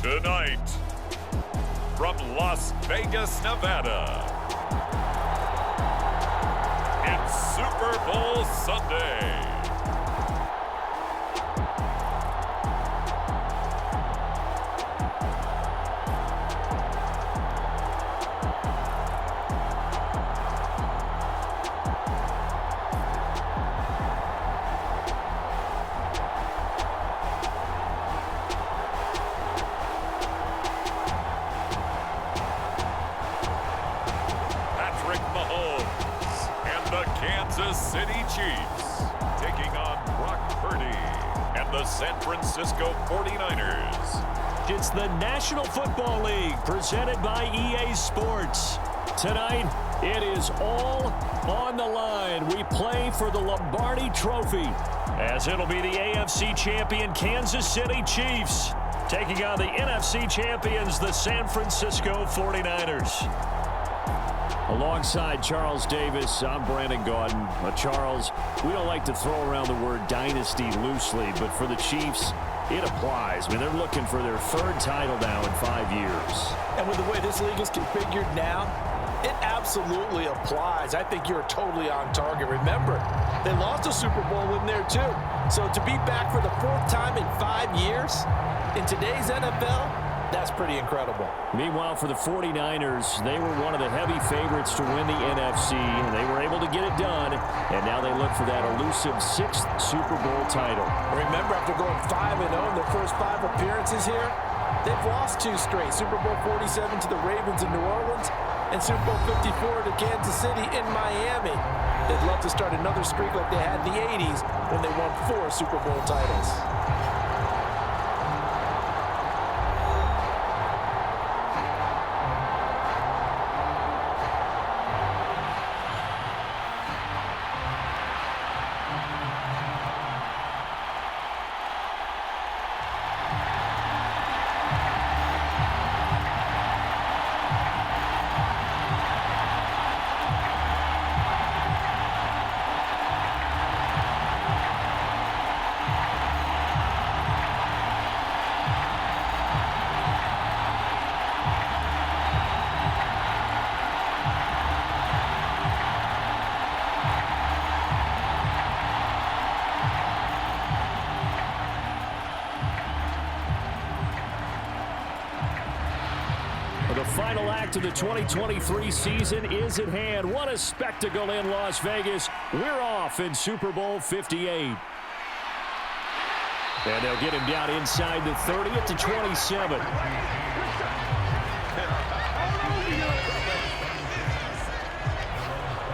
Tonight, from Las Vegas, Nevada, it's Super Bowl Sunday. Kansas City Chiefs taking on Brock Purdy and the San Francisco 49ers. It's the National Football League presented by EA Sports. Tonight, it is all on the line. We play for the Lombardi Trophy, as it'll be the AFC champion Kansas City Chiefs taking on the NFC champions, the San Francisco 49ers. Alongside Charles Davis, I'm Brandon Gaudin. Charles, we don't like to throw around the word dynasty loosely, but for the Chiefs, it applies. I mean, they're looking for their third title now in 5 years. And with the way this league is configured now, it absolutely applies. I think you're totally on target. Remember, they lost a Super Bowl in there too. So to be back for the fourth time in 5 years in today's NFL, that's pretty incredible. Meanwhile, for the 49ers, they were one of the heavy favorites to win the NFC, and they were able to get it done, and now they look for that elusive 6th Super Bowl title. Remember, after going 5-0 in their first 5 appearances here, they've lost 2 straight. Super Bowl 47 to the Ravens in New Orleans, and Super Bowl 54 to Kansas City in Miami. They'd love to start another streak like they had in the 80s when they won 4 Super Bowl titles. The final act of the 2023 season is at hand. What a spectacle in Las Vegas. We're off in Super Bowl 58. And they'll get him down inside the 30 at the 27.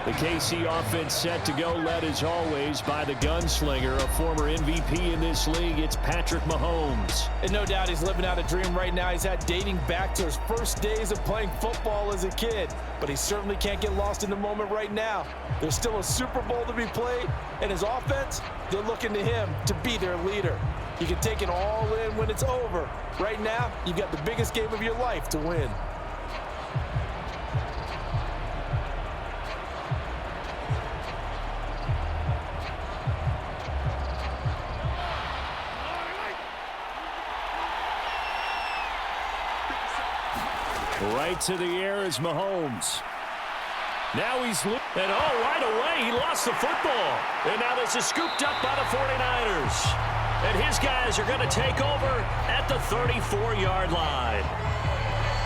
The KC offense set to go, led as always by the gunslinger, a former MVP in this league. It's Patrick Mahomes. And no doubt he's living out a dream right now. He's had dating back to his first days of playing football as a kid. But he certainly can't get lost in the moment right now. There's still a Super Bowl to be played, and his offense, they're looking to him to be their leader. You can take it all in when it's over. Right now, you've got the biggest game of your life to win. Right to the air is Mahomes. Now he's and right away he lost the football. And now this is scooped up by the 49ers. And his guys are going to take over at the 34-yard line.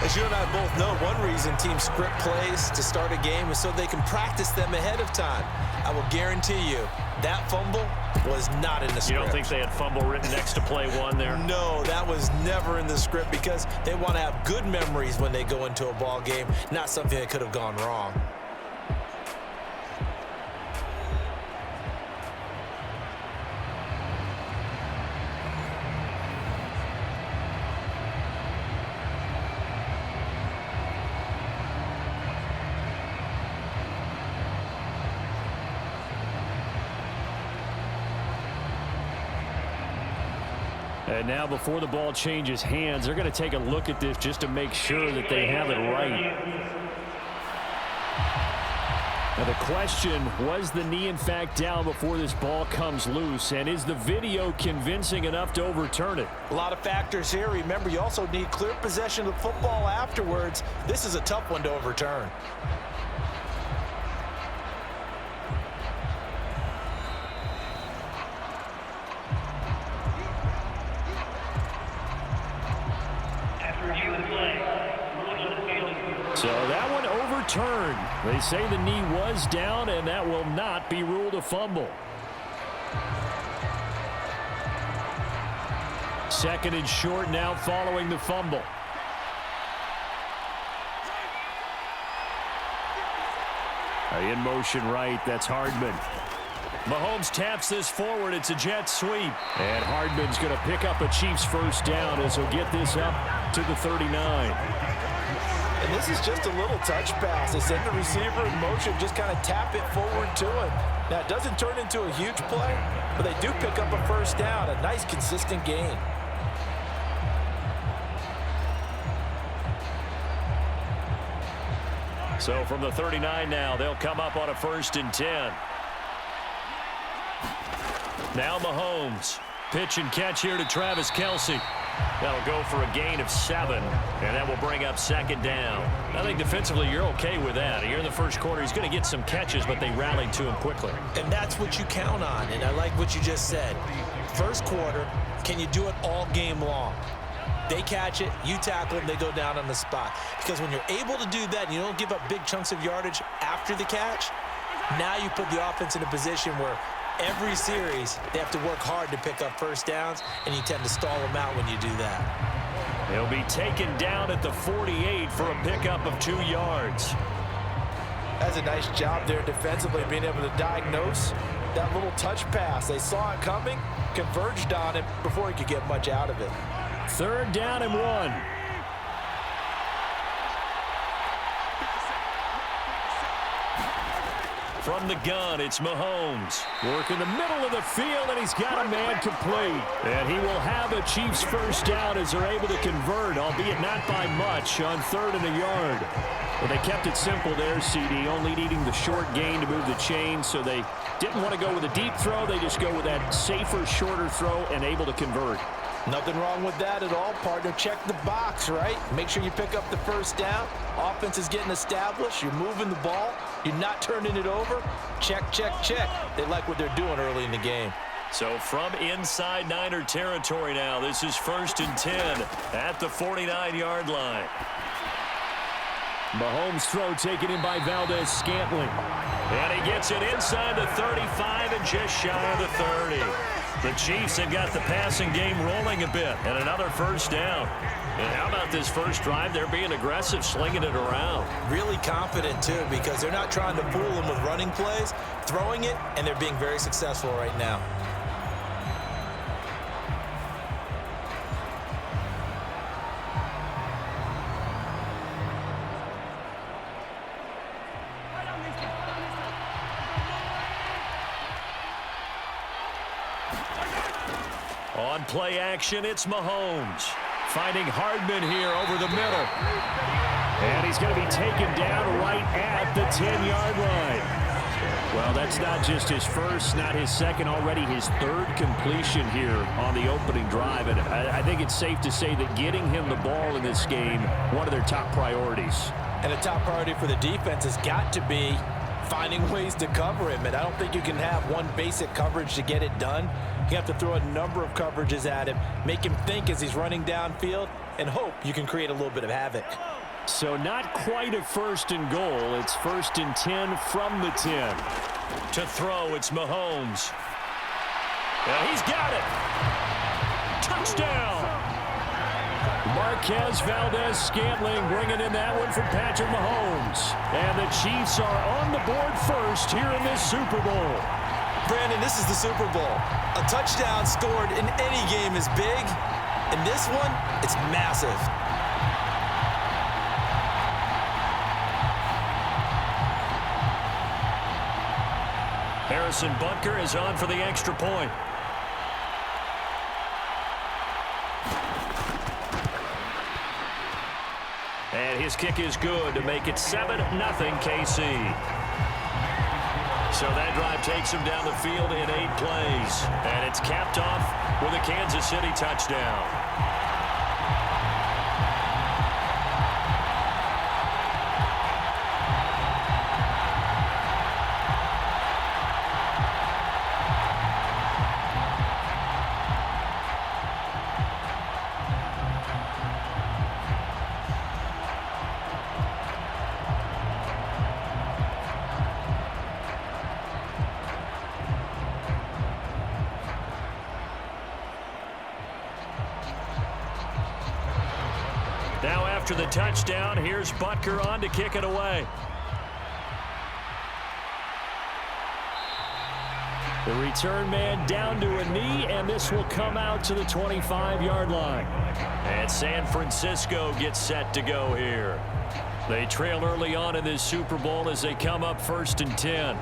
As you and I both know, one reason teams script plays to start a game is so they can practice them ahead of time. I will guarantee you that fumble was not in the script. You don't think they had fumble written next to play 1 there? No, that was never in the script because they want to have good memories when they go into a ball game, not something that could have gone wrong. And now before the ball changes hands, they're going to take a look at this just to make sure that they have it right. Now the question, was the knee in fact down before this ball comes loose? And is the video convincing enough to overturn it? A lot of factors here. Remember, you also need clear possession of the football afterwards. This is a tough one to overturn. So that one overturned. They say the knee was down, and that will not be ruled a fumble. Second and short now following the fumble. In motion right, that's Hardman. Mahomes taps this forward. It's a jet sweep. And Hardman's going to pick up a Chiefs first down as he'll get this up to the 39. And this is just a little touch pass. They send the receiver in motion, just kind of tap it forward to him. Now, it doesn't turn into a huge play, but they do pick up a first down. A nice, consistent gain. So from the 39 now, they'll come up on a 1st and 10. Now Mahomes. Pitch and catch here to Travis Kelce. That'll go for a gain of 7, and that will bring up 2nd down. I think defensively you're okay with that. Here in the first quarter, he's going to get some catches, but they rallied to him quickly. And that's what you count on, and I like what you just said. First quarter, can you do it all game long? They catch it, you tackle them, they go down on the spot. Because when you're able to do that and you don't give up big chunks of yardage after the catch, now you put the offense in a position where every series, they have to work hard to pick up first downs, and you tend to stall them out when you do that. He'll be taken down at the 48 for a pickup of 2 yards. That's a nice job there defensively, being able to diagnose that little touch pass. They saw it coming, converged on it before he could get much out of it. 3rd down and 1. From the gun, it's Mahomes. Work in the middle of the field, and he's got a man complete. And he will have a Chiefs first down as they're able to convert, albeit not by much, on 3rd and a yard. Well, they kept it simple there, CD, only needing the short gain to move the chain, so they didn't want to go with a deep throw. They just go with that safer, shorter throw and able to convert. Nothing wrong with that at all, partner. Check the box, right? Make sure you pick up the first down. Offense is getting established. You're moving the ball. You're not turning it over. Check, check, check. They like what they're doing early in the game. So from inside Niner territory now, this is 1st and 10 at the 49-yard line. Mahomes' throw taken in by Valdez-Scantling. And he gets it inside the 35 and just shy of the 30. The Chiefs have got the passing game rolling a bit, and another first down. And how about this first drive? They're being aggressive, slinging it around. Really confident, too, because they're not trying to fool them with running plays, throwing it, and they're being very successful right now. On play action, it's Mahomes. Finding Hardman here over the middle. And he's going to be taken down right at the 10-yard line. Well, that's not just his first, not his second, already his 3rd completion here on the opening drive. And I think it's safe to say that getting him the ball in this game, one of their top priorities. And a top priority for the defense has got to be finding ways to cover him. And I don't think you can have one basic coverage to get it done. You have to throw a number of coverages at him, make him think as he's running downfield, and hope you can create a little bit of havoc. So not quite a 1st and goal. It's 1st and 10 from the 10. To throw, it's Mahomes. Now he's got it. Touchdown. Marquez Valdez-Scantling bringing in that one from Patrick Mahomes. And the Chiefs are on the board first here in this Super Bowl. Brandon, this is the Super Bowl. A touchdown scored in any game is big. In this one, it's massive. Harrison Butker is on for the extra point. And his kick is good to make it 7-0 KC. So that drive takes him down the field in 8 plays. And it's capped off with a Kansas City touchdown. Now after the touchdown, here's Butker on to kick it away. The return man down to a knee, and this will come out to the 25-yard line. And San Francisco gets set to go here. They trail early on in this Super Bowl as they come up 1st and 10.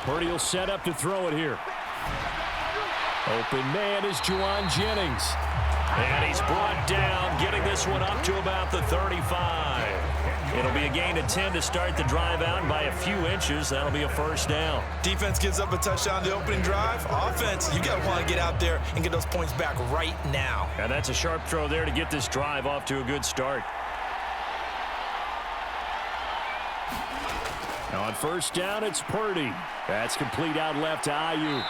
Purdy will set up to throw it here. Open man is Juwan Jennings. And he's brought down, getting this one up to about the 35. It'll be a gain of 10 to start the drive out by a few inches. That'll be a first down. Defense gives up a touchdown the opening drive. Offense, you got to want to get out there and get those points back right now. And that's a sharp throw there to get this drive off to a good start. Now on first down, it's Purdy. That's complete out left to Ayuk.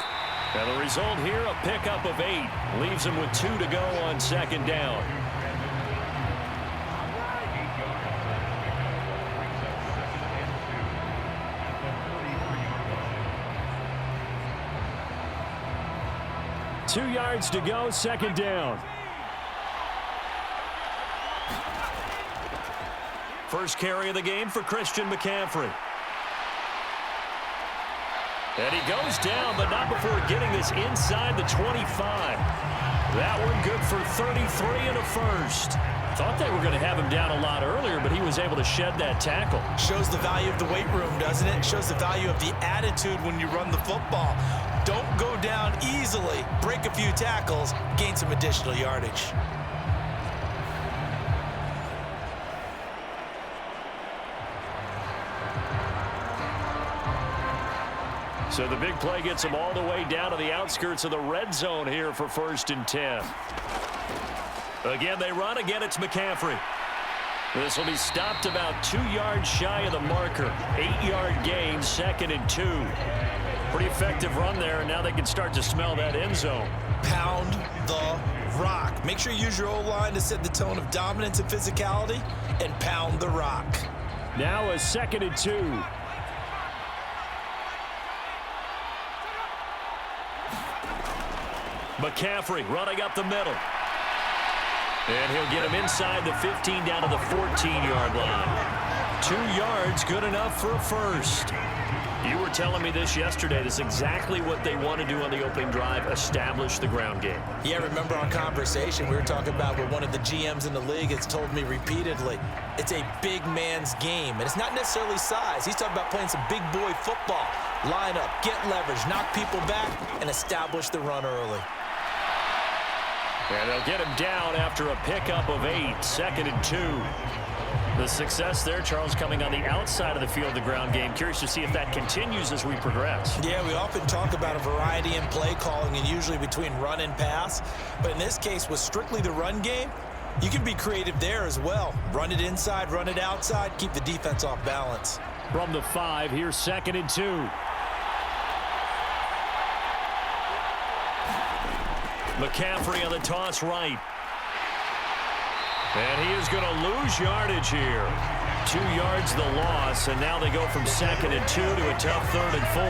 And the result here, a pickup of 8. Leaves him with 2 to go on 2nd down. Two yards to go, 2nd down. First carry of the game for Christian McCaffrey. And he goes down, but not before getting this inside the 25. That one good for 33 and a first. Thought they were going to have him down a lot earlier, but he was able to shed that tackle. Shows the value of the weight room, doesn't it? Shows the value of the attitude when you run the football. Don't go down easily. Break a few tackles, gain some additional yardage. So the big play gets them all the way down to the outskirts of the red zone here for 1st and 10. Again, they run. Again, it's McCaffrey. This will be stopped about 2 yards shy of the marker. 8-yard gain, 2nd and 2. Pretty effective run there, and now they can start to smell that end zone. Pound the rock. Make sure you use your O-line to set the tone of dominance and physicality, and pound the rock. Now a 2nd and 2. McCaffrey running up the middle. And he'll get him inside the 15 down to the 14-yard line. 2 yards, good enough for a first. You were telling me this yesterday. This is exactly what they want to do on the opening drive, establish the ground game. Yeah, remember our conversation we were talking about with one of the GMs in the league has told me repeatedly, it's a big man's game. And it's not necessarily size. He's talking about playing some big boy football. Line up, get leverage, knock people back, and establish the run early. And they'll get him down after a pickup of 8, 2nd and 2. The success there, Charles, coming on the outside of the field, the ground game. Curious to see if that continues as we progress. Yeah, we often talk about a variety in play calling and usually between run and pass. But in this case, with strictly the run game, you can be creative there as well. Run it inside, run it outside, keep the defense off balance. From the 5, here's 2nd and 2. McCaffrey on the toss right. And he is going to lose yardage here. 2 yards the loss, and now they go from 2nd and 2 to a tough 3rd and 4.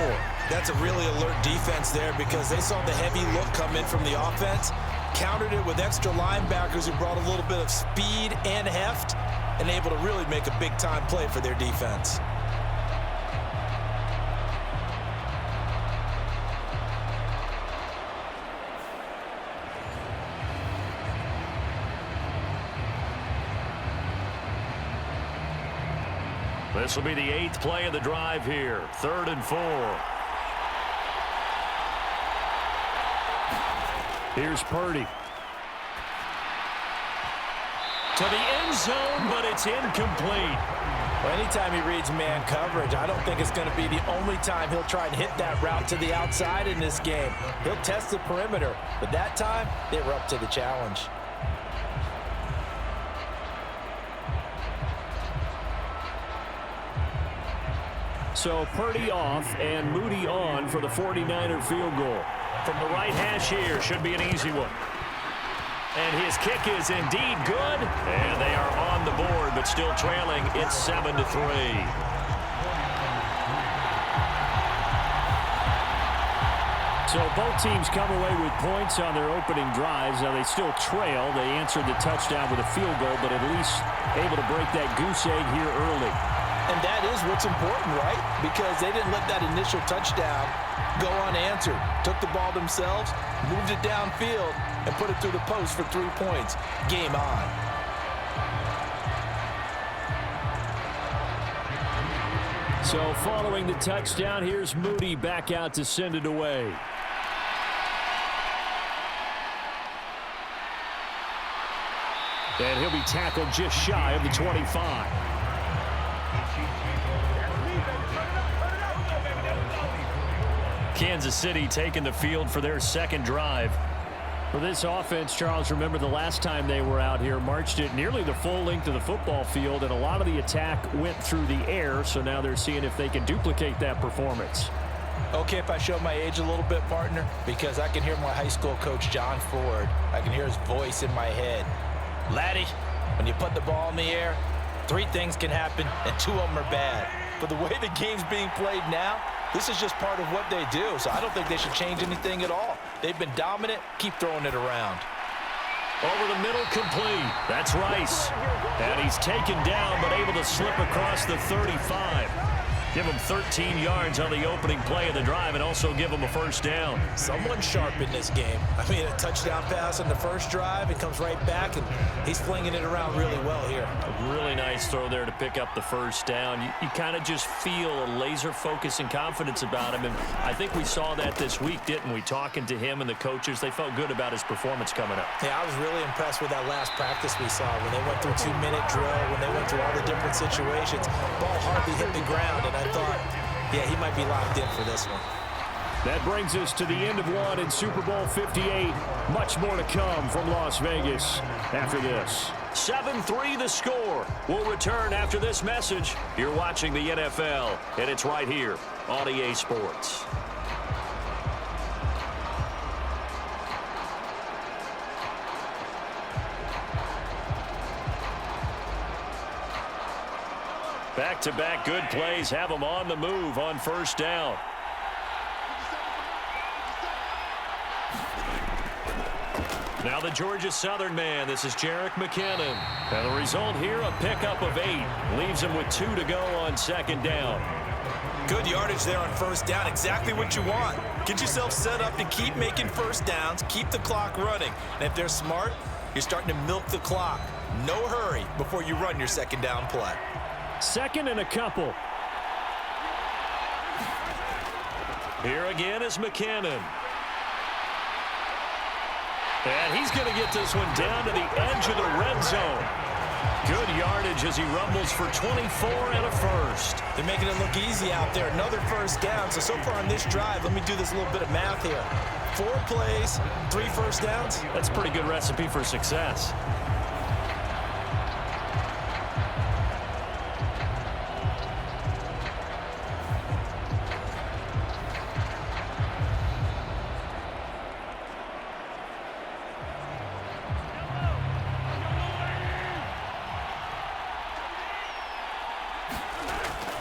That's a really alert defense there because they saw the heavy look come in from the offense, countered it with extra linebackers who brought a little bit of speed and heft, and able to really make a big-time play for their defense. This will be the 8th play of the drive here. 3rd and 4. Here's Purdy. To the end zone, but it's incomplete. Well, anytime he reads man coverage, I don't think it's going to be the only time he'll try and hit that route to the outside in this game. He'll test the perimeter, but that time, they were up to the challenge. So Purdy off and Moody on for the 49er field goal. From the right hash here, should be an easy one. And his kick is indeed good. And they are on the board, but still trailing. It's 7-3. So both teams come away with points on their opening drives. Now they still trail. They answered the touchdown with a field goal, but at least able to break that goose egg here early. And that is what's important, right? Because they didn't let that initial touchdown go unanswered. Took the ball themselves, moved it downfield, and put it through the post for 3 points. Game on. So following the touchdown, here's Moody back out to send it away. And he'll be tackled just shy of the 25. Kansas City taking the field for their second drive. For this offense, Charles, remember the last time they were out here, marched it nearly the full length of the football field, and a lot of the attack went through the air, so now they're seeing if they can duplicate that performance. Okay, if I show my age a little bit, partner, because I can hear my high school coach, John Ford. I can hear his voice in my head. Laddie, when you put the ball in the air, 3 things can happen, and 2 of them are bad. But the way the game's being played now, this is just part of what they do, so I don't think they should change anything at all. They've been dominant. Keep throwing it around. Over the middle, complete. That's Rice. And he's taken down, but able to slip across the 35. Give him 13 yards on the opening play of the drive and also give him a first down. Someone sharp in this game. I mean, a touchdown pass on the first drive. It comes right back, and he's flinging it around really well here. A really nice throw there to pick up the first down. You kind of just feel a laser focus and confidence about him, and I think we saw that this week, didn't we? Talking to him and the coaches, they felt good about his performance coming up. Yeah, I was really impressed with that last practice we saw when they went through 2-minute drill, when they went through all the different situations. Ball hardly hit the ground, and I thought, yeah, he might be locked in for this one. That brings us to the end of one in Super Bowl 58. Much more to come from Las Vegas after this. 7-3 the score. We'll return after this message. You're watching the NFL, and it's right here on EA Sports. Back-to-back good plays have them on the move on first down. Now the Georgia Southern man. This is Jerick McKinnon. And the result here, a pickup of 8. Leaves him with 2 to go on second down. Good yardage there on first down. Exactly what you want. Get yourself set up to keep making first downs. Keep the clock running. And if they're smart, you're starting to milk the clock. No hurry before you run your second down play. Second and a couple. Here again is McKinnon. And he's going to get this one down to the edge of the red zone. Good yardage as he rumbles for 24 and a first. They're making it look easy out there. Another first down. So far on this drive, let me do this little bit of math here. 4 plays, 3 first downs. That's a pretty good recipe for success.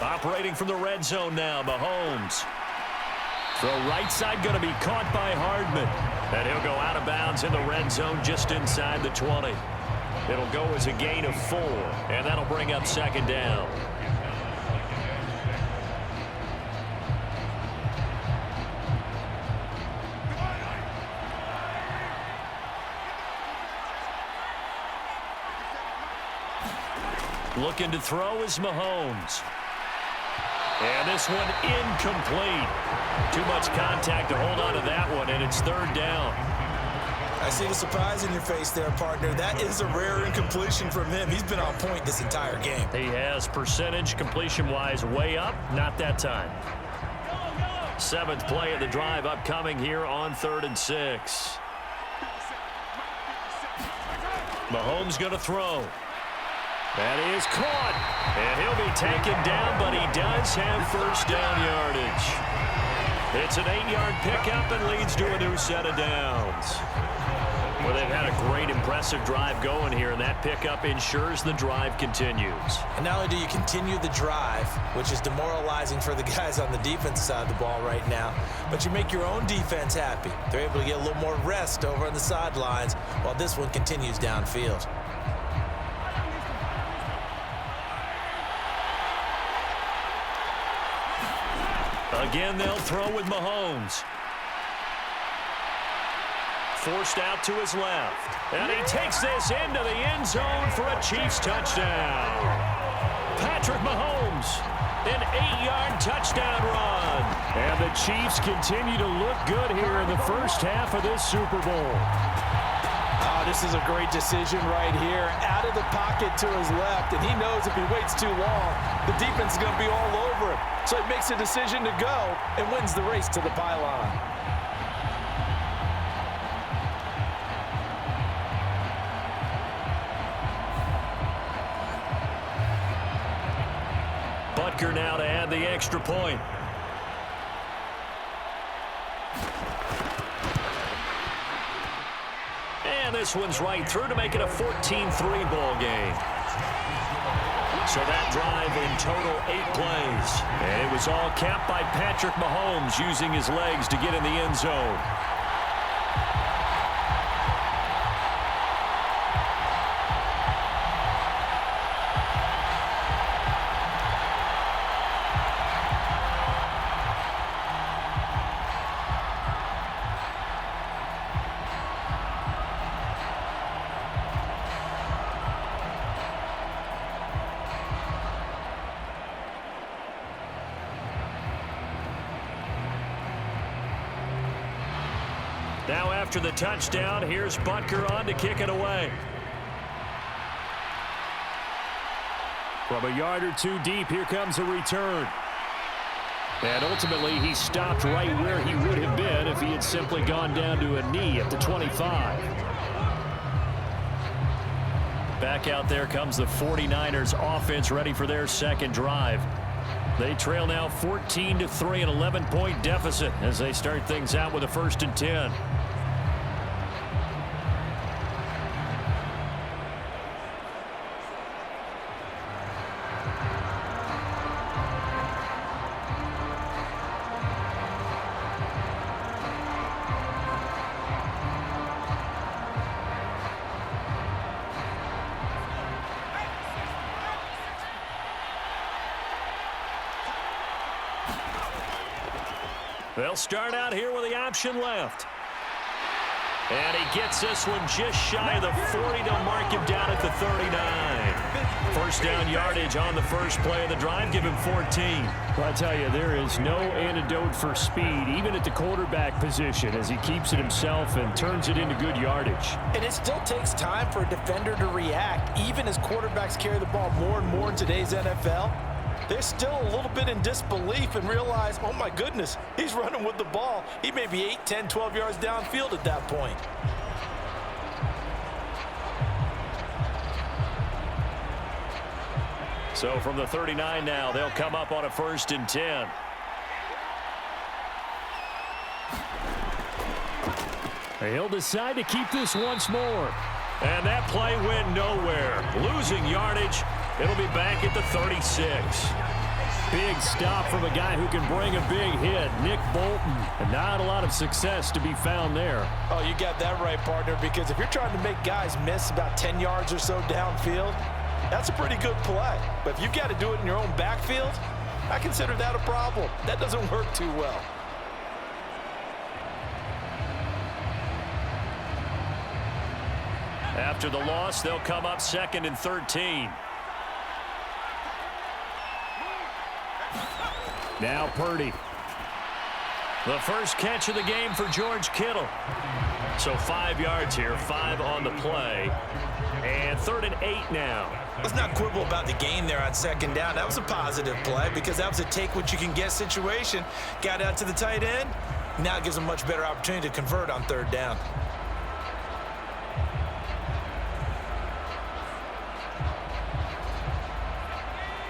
Operating from the red zone now, Mahomes. Throw right side going to be caught by Hardman. And he'll go out of bounds in the red zone just inside the 20. It'll go as a gain of 4, and that'll bring up second down. Looking to throw is Mahomes. And this one incomplete. Too much contact to hold on to that one, and it's third down. I see the surprise in your face there, partner. That is a rare incompletion from him. He's been on point this entire game. He has percentage completion-wise way up. Not that time. Seventh play of the drive upcoming here on 3rd and 6. Mahomes going to throw. That is caught. And he'll be taken down, but he does have first down yardage. It's an 8-yard pickup and leads to a new set of downs. Well, they've had a great, impressive drive going here, and that pickup ensures the drive continues. And not only do you continue the drive, which is demoralizing for the guys on the defense side of the ball right now, but you make your own defense happy. They're able to get a little more rest over on the sidelines while this one continues downfield. Again, they'll throw with Mahomes. Forced out to his left. And he takes this into the end zone for a Chiefs touchdown. Patrick Mahomes, an 8-yard touchdown run. And the Chiefs continue to look good here in the first half of this Super Bowl. Oh, this is a great decision right here. Out of the pocket to his left, and he knows if he waits too long, the defense is going to be all over him. So he makes a decision to go and wins the race to the pylon. Butker now to add the extra point. And this one's right through to make it a 14-3 ball game. So that drive in total 8 plays. And it was all capped by Patrick Mahomes using his legs to get in the end zone. Now after the touchdown, here's Butker on to kick it away. From a yard or two deep, here comes a return. And ultimately, he stopped right where he would have been if he had simply gone down to a knee at the 25. Back out there comes the 49ers offense ready for their second drive. They trail now 14-3, an 11-point deficit as they start things out with a 1st and 10. They'll start out here with the option left. And he gets this one just shy of the 40. They'll mark him down at the 39. First down yardage on the first play of the drive. Give him 14. Well, I tell you, there is no antidote for speed, even at the quarterback position, as he keeps it himself and turns it into good yardage. And it still takes time for a defender to react, even as quarterbacks carry the ball more and more in today's NFL. They're still a little bit in disbelief and realize, oh my goodness, he's running with the ball. He may be 8, 10, 12 yards downfield at that point. So from the 39 now, they'll come up on a 1st and 10. He'll decide to keep this once more. And that play went nowhere. Losing yardage. It'll be back at the 36. Big stop from a guy who can bring a big hit, Nick Bolton. And not a lot of success to be found there. Oh, you got that right, partner, because if you're trying to make guys miss about 10 yards or so downfield, that's a pretty good play. But if you've got to do it in your own backfield, I consider that a problem. That doesn't work too well. After the loss, they'll come up 2nd and 13. Now Purdy. The first catch of the game for George Kittle. So 5 yards here, 5 on the play. And 3rd and 8 now. Let's not quibble about the gain there on 2nd down. That was a positive play because that was a take-what-you-can-get situation. Got out to the tight end. Now it gives them a much better opportunity to convert on 3rd down.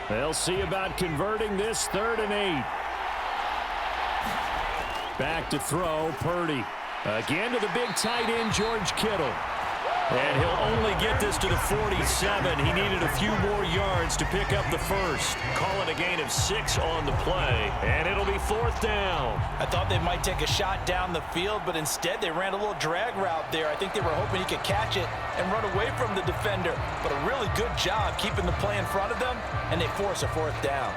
They'll see about converting this 3rd and 8. Back to throw, Purdy. Again to the big tight end, George Kittle. And he'll only get this to the 47. He needed a few more yards to pick up the first. Call it a gain of 6 on the play, and it'll be 4th down. I thought they might take a shot down the field, but instead they ran a little drag route there. I think they were hoping he could catch it and run away from the defender. But a really good job keeping the play in front of them, and they force a 4th down.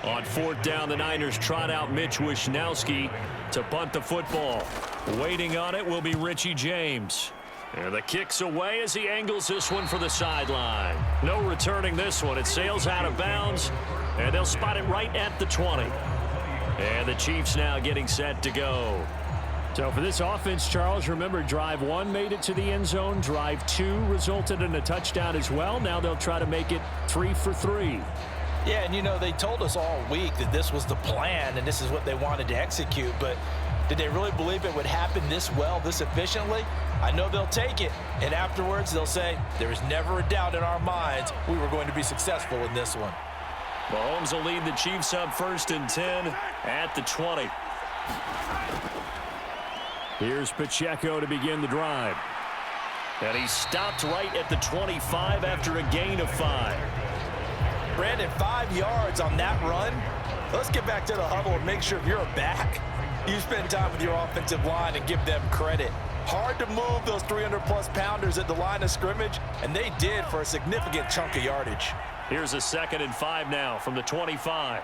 On 4th down, the Niners trot out Mitch Wishnowsky to punt the football. Waiting on it will be Richie James. And the kick's away as he angles this one for the sideline. No returning this one. It sails out of bounds, and they'll spot it right at the 20. And the Chiefs now getting set to go. So for this offense, Charles, remember drive 1 made it to the end zone. Drive 2 resulted in a touchdown as well. Now they'll try to make it 3 for 3. Yeah, and you know, they told us all week that this was the plan and this is what they wanted to execute, but did they really believe it would happen this well, this efficiently? I know they'll take it, and afterwards they'll say, there was never a doubt in our minds we were going to be successful in this one. Mahomes will lead the Chiefs up 1st and 10 at the 20. Here's Pacheco to begin the drive. And he stopped right at the 25 after a gain of 5. Brandon, 5 yards on that run. Let's get back to the huddle and make sure you're back. You spend time with your offensive line and give them credit. Hard to move those 300-plus pounders at the line of scrimmage, and they did for a significant chunk of yardage. Here's a 2nd and 5 now from the 25.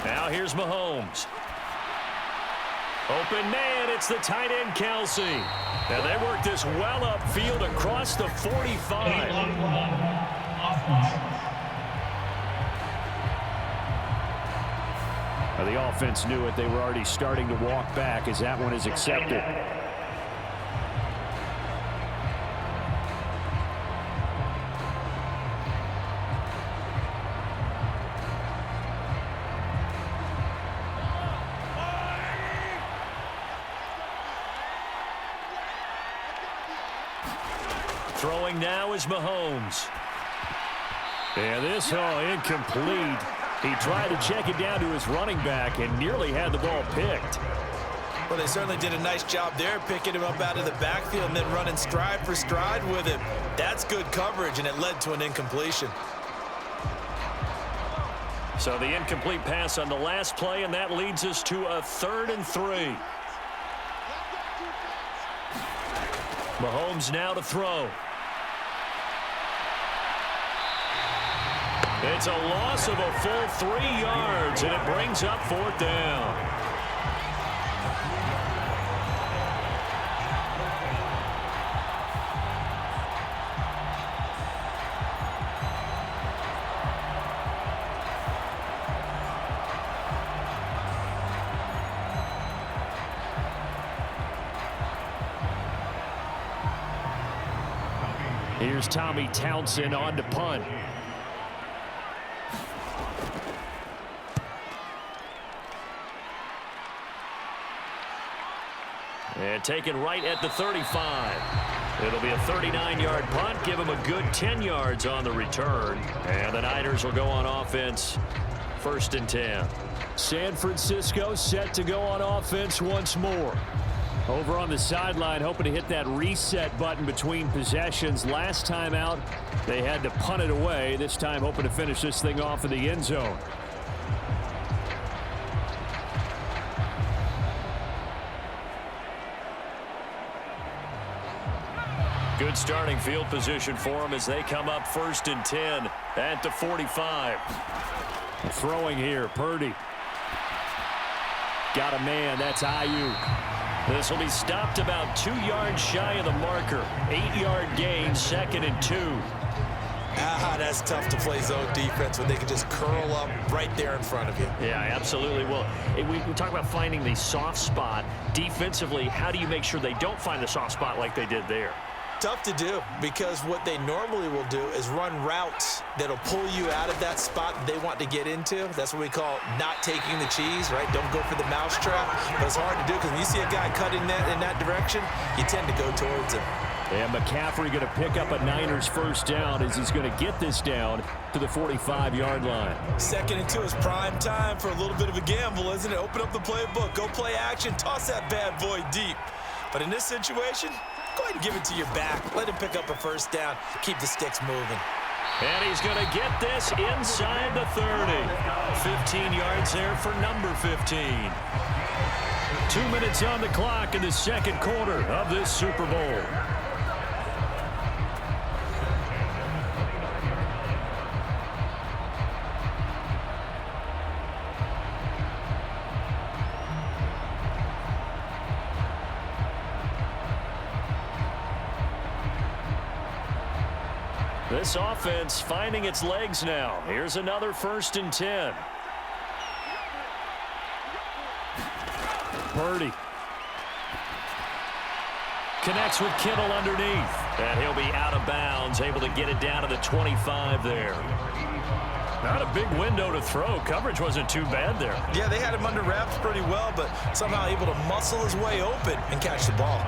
Now here's Mahomes. Open man, it's the tight end, Kelsey. Now they work this well upfield across the 45. Now the offense knew it. They were already starting to walk back as that one is accepted. Throwing now is Mahomes. And this, incomplete. He tried to check it down to his running back and nearly had the ball picked. Well, they certainly did a nice job there, picking him up out of the backfield and then running stride for stride with him. That's good coverage, and it led to an incompletion. So the incomplete pass on the last play, and that leads us to a 3rd and 3. Mahomes now to throw. It's a loss of a full 3 yards, and it brings up 4th down. Here's Tommy Townsend on to punt. And taken right at the 35. It'll be a 39-yard punt. Give him a good 10 yards on the return. And the Niners will go on offense 1st and 10. San Francisco set to go on offense once more. Over on the sideline, hoping to hit that reset button between possessions. Last time out, they had to punt it away. This time, hoping to finish this thing off in the end zone. Good starting field position for them as they come up 1st and 10 at the 45. Throwing here, Purdy. Got a man, that's Ayuk. This will be stopped about 2 yards shy of the marker. 8-yard gain, 2nd and 2. That's tough to play zone defense when they can just curl up right there in front of you. Yeah, absolutely. Well, we talk about finding the soft spot. Defensively, how do you make sure they don't find the soft spot like they did there? Tough to do, because what they normally will do is run routes that'll pull you out of that spot they want to get into. That's what we call not taking the cheese, right? Don't go for the mousetrap. But it's hard to do because when you see a guy cutting that in that direction, you tend to go towards him. And McCaffrey going to pick up a Niners first down as he's going to get this down to the 45-yard line. 2nd and 2 is prime time for a little bit of a gamble, isn't it? Open up the playbook, go play action, toss that bad boy deep. But in this situation, go ahead and give it to your back. Let him pick up a first down. Keep the sticks moving. And he's going to get this inside the 30. 15 yards there for number 15. 2 minutes on the clock in the second quarter of this Super Bowl. This offense finding its legs now. Here's another 1st and 10. Purdy. Connects with Kittle underneath. And he'll be out of bounds, able to get it down to the 25 there. Not a big window to throw. Coverage wasn't too bad there. Yeah, they had him under wraps pretty well, but somehow able to muscle his way open and catch the ball.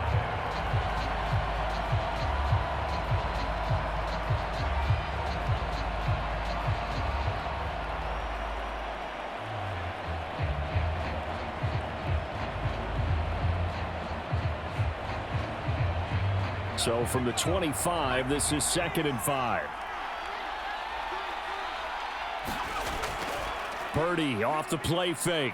So from the 25, this is 2nd and 5. Purdy off the play fake.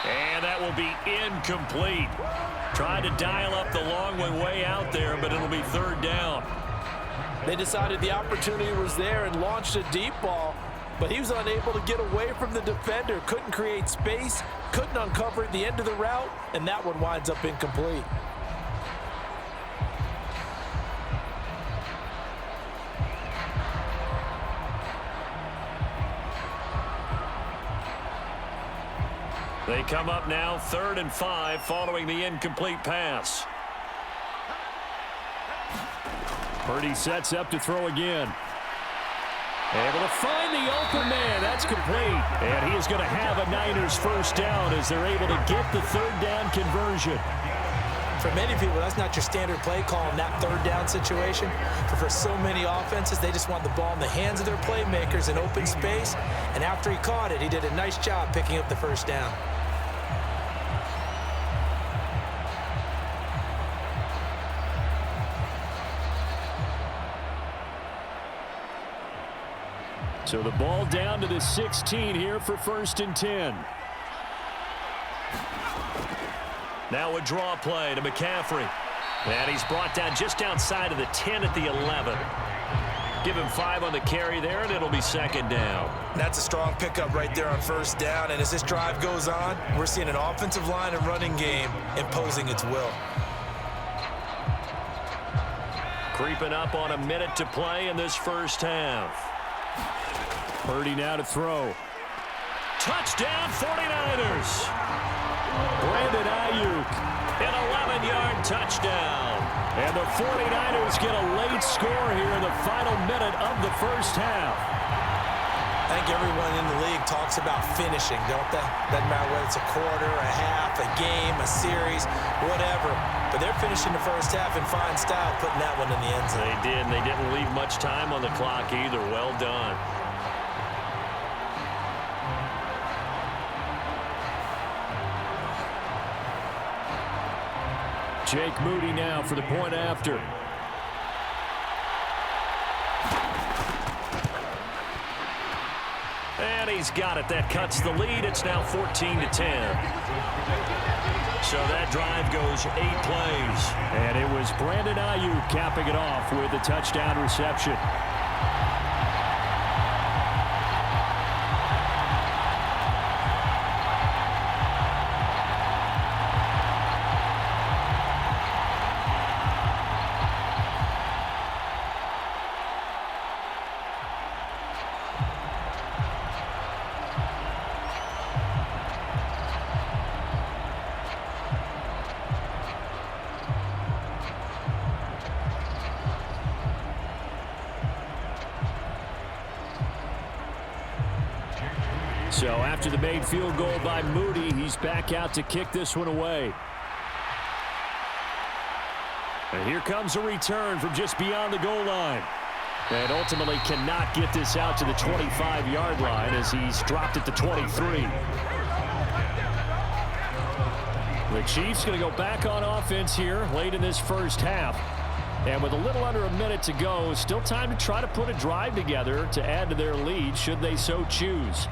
And that will be incomplete. Tried to dial up the long one way out there, but it'll be 3rd down. They decided the opportunity was there and launched a deep ball, but he was unable to get away from the defender. Couldn't create space, couldn't uncover the end of the route, and that one winds up incomplete. They come up now 3rd and 5 following the incomplete pass. Purdy sets up to throw again. Able to find the open man. That's complete. And he is going to have a Niners first down as they're able to get the 3rd down conversion. For many people, that's not your standard play call in that 3rd down situation. But for so many offenses, they just want the ball in the hands of their playmakers in open space. And after he caught it, he did a nice job picking up the first down. So the ball down to the 16 here for 1st and 10. Now a draw play to McCaffrey. And he's brought down just outside of the 10 at the 11. Give him 5 on the carry there, and it'll be 2nd down. That's a strong pickup right there on 1st down. And as this drive goes on, we're seeing an offensive line and running game imposing its will. Creeping up on a minute to play in this first half. Purdy now to throw. Touchdown 49ers. Brandon Ayuk. An 11-yard touchdown. And the 49ers get a late score here in the final minute of the first half. I think everyone in the league talks about finishing, don't they? Doesn't matter whether it's a quarter, a half, a game, a series, whatever. But they're finishing the first half in fine style, putting that one in the end zone. They did, and they didn't leave much time on the clock either. Well done. Jake Moody now for the point after. And he he's got it. That cuts the lead. It's now 14-10. So that drive goes 8 plays. And it was Brandon Ayuk capping it off with a touchdown reception. So after the made field goal by Moody, he's back out to kick this one away. And here comes a return from just beyond the goal line. And ultimately cannot get this out to the 25-yard line as he's dropped it to 23. The Chiefs going to go back on offense here late in this first half. And with a little under a minute to go, still time to try to put a drive together to add to their lead should they so choose.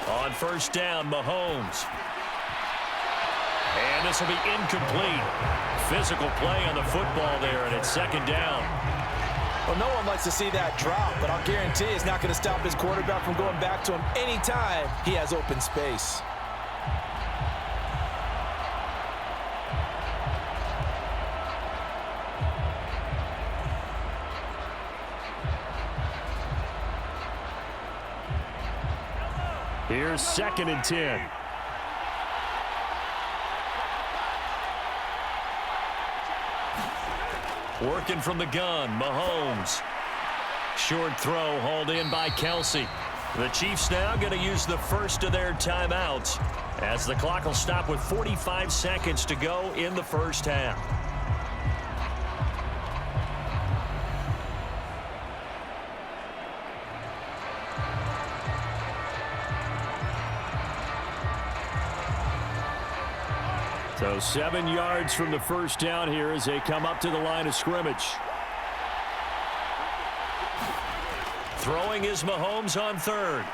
On first down, Mahomes. And this will be incomplete. Physical play on the football there, and it's second down. Well, no one likes to see that drop, but I'll guarantee it's not going to stop his quarterback from going back to him anytime he has open space. Here's 2nd and 10. Working from the gun, Mahomes. Short throw hauled in by Kelsey. The Chiefs now going to use the first of their timeouts as the clock will stop with 45 seconds to go in the first half. So 7 yards from the first down here as they come up to the line of scrimmage. Throwing is Mahomes on third.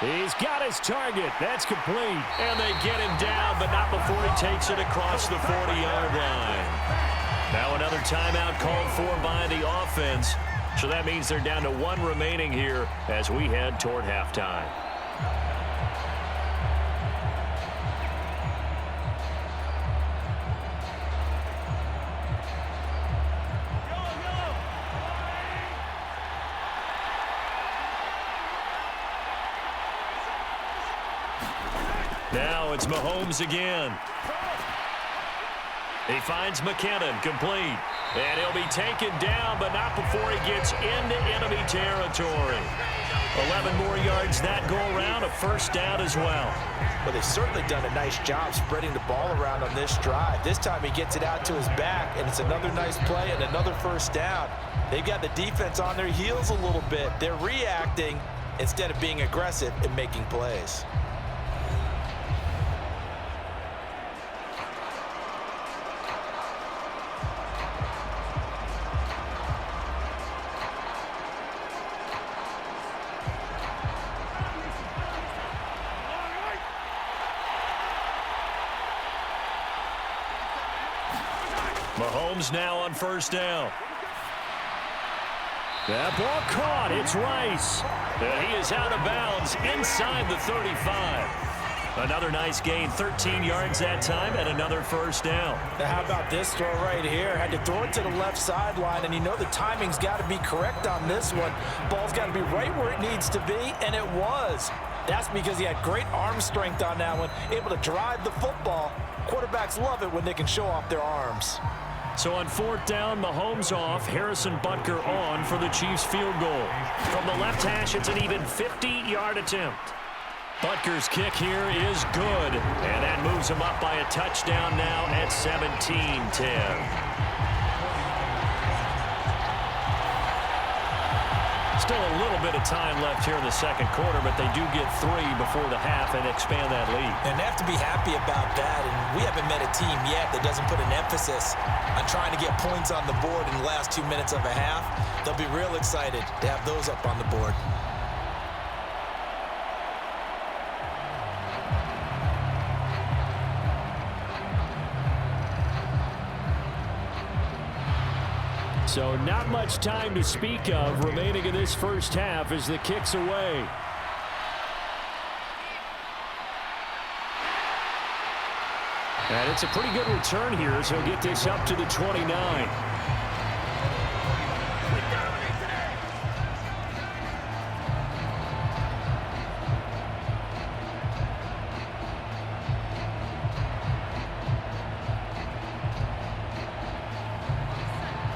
He's got his target. That's complete. And they get him down, but not before he takes it across the 40-yard line. Now another timeout called for by the offense. So that means they're down to 1 remaining here as we head toward halftime. Now it's Mahomes again. He finds McKinnon, complete. And he'll be taken down, but not before he gets into enemy territory. 11 more yards that go around, a first down as well. Well, they've certainly done a nice job spreading the ball around on this drive. This time he gets it out to his back, and it's another nice play and another first down. They've got the defense on their heels a little bit. They're reacting instead of being aggressive and making plays. Mahomes now on first down. That ball caught. It's Rice. And he is out of bounds inside the 35. Another nice gain, 13 yards that time, and another first down. Now how about this throw right here? Had to throw it to the left sideline, and you know the timing's got to be correct on this one. Ball's got to be right where it needs to be, and it was. That's because he had great arm strength on that one, able to drive the football. Quarterbacks love it when they can show off their arms. So on fourth down, Mahomes off, Harrison Butker on for the Chiefs field goal. From the left hash, it's an even 50-yard attempt. Butker's kick here is good, and that moves him up by a touchdown now at 17-10. Still a little bit of time left here in the second quarter, but they do get 3 before the half and expand that lead. And they have to be happy about that. And we haven't met a team yet that doesn't put an emphasis on trying to get points on the board in the last 2 minutes of a half. They'll be real excited to have those up on the board. So not much time to speak of remaining in this first half as the kick's away. And it's a pretty good return here as he'll get this up to the 29.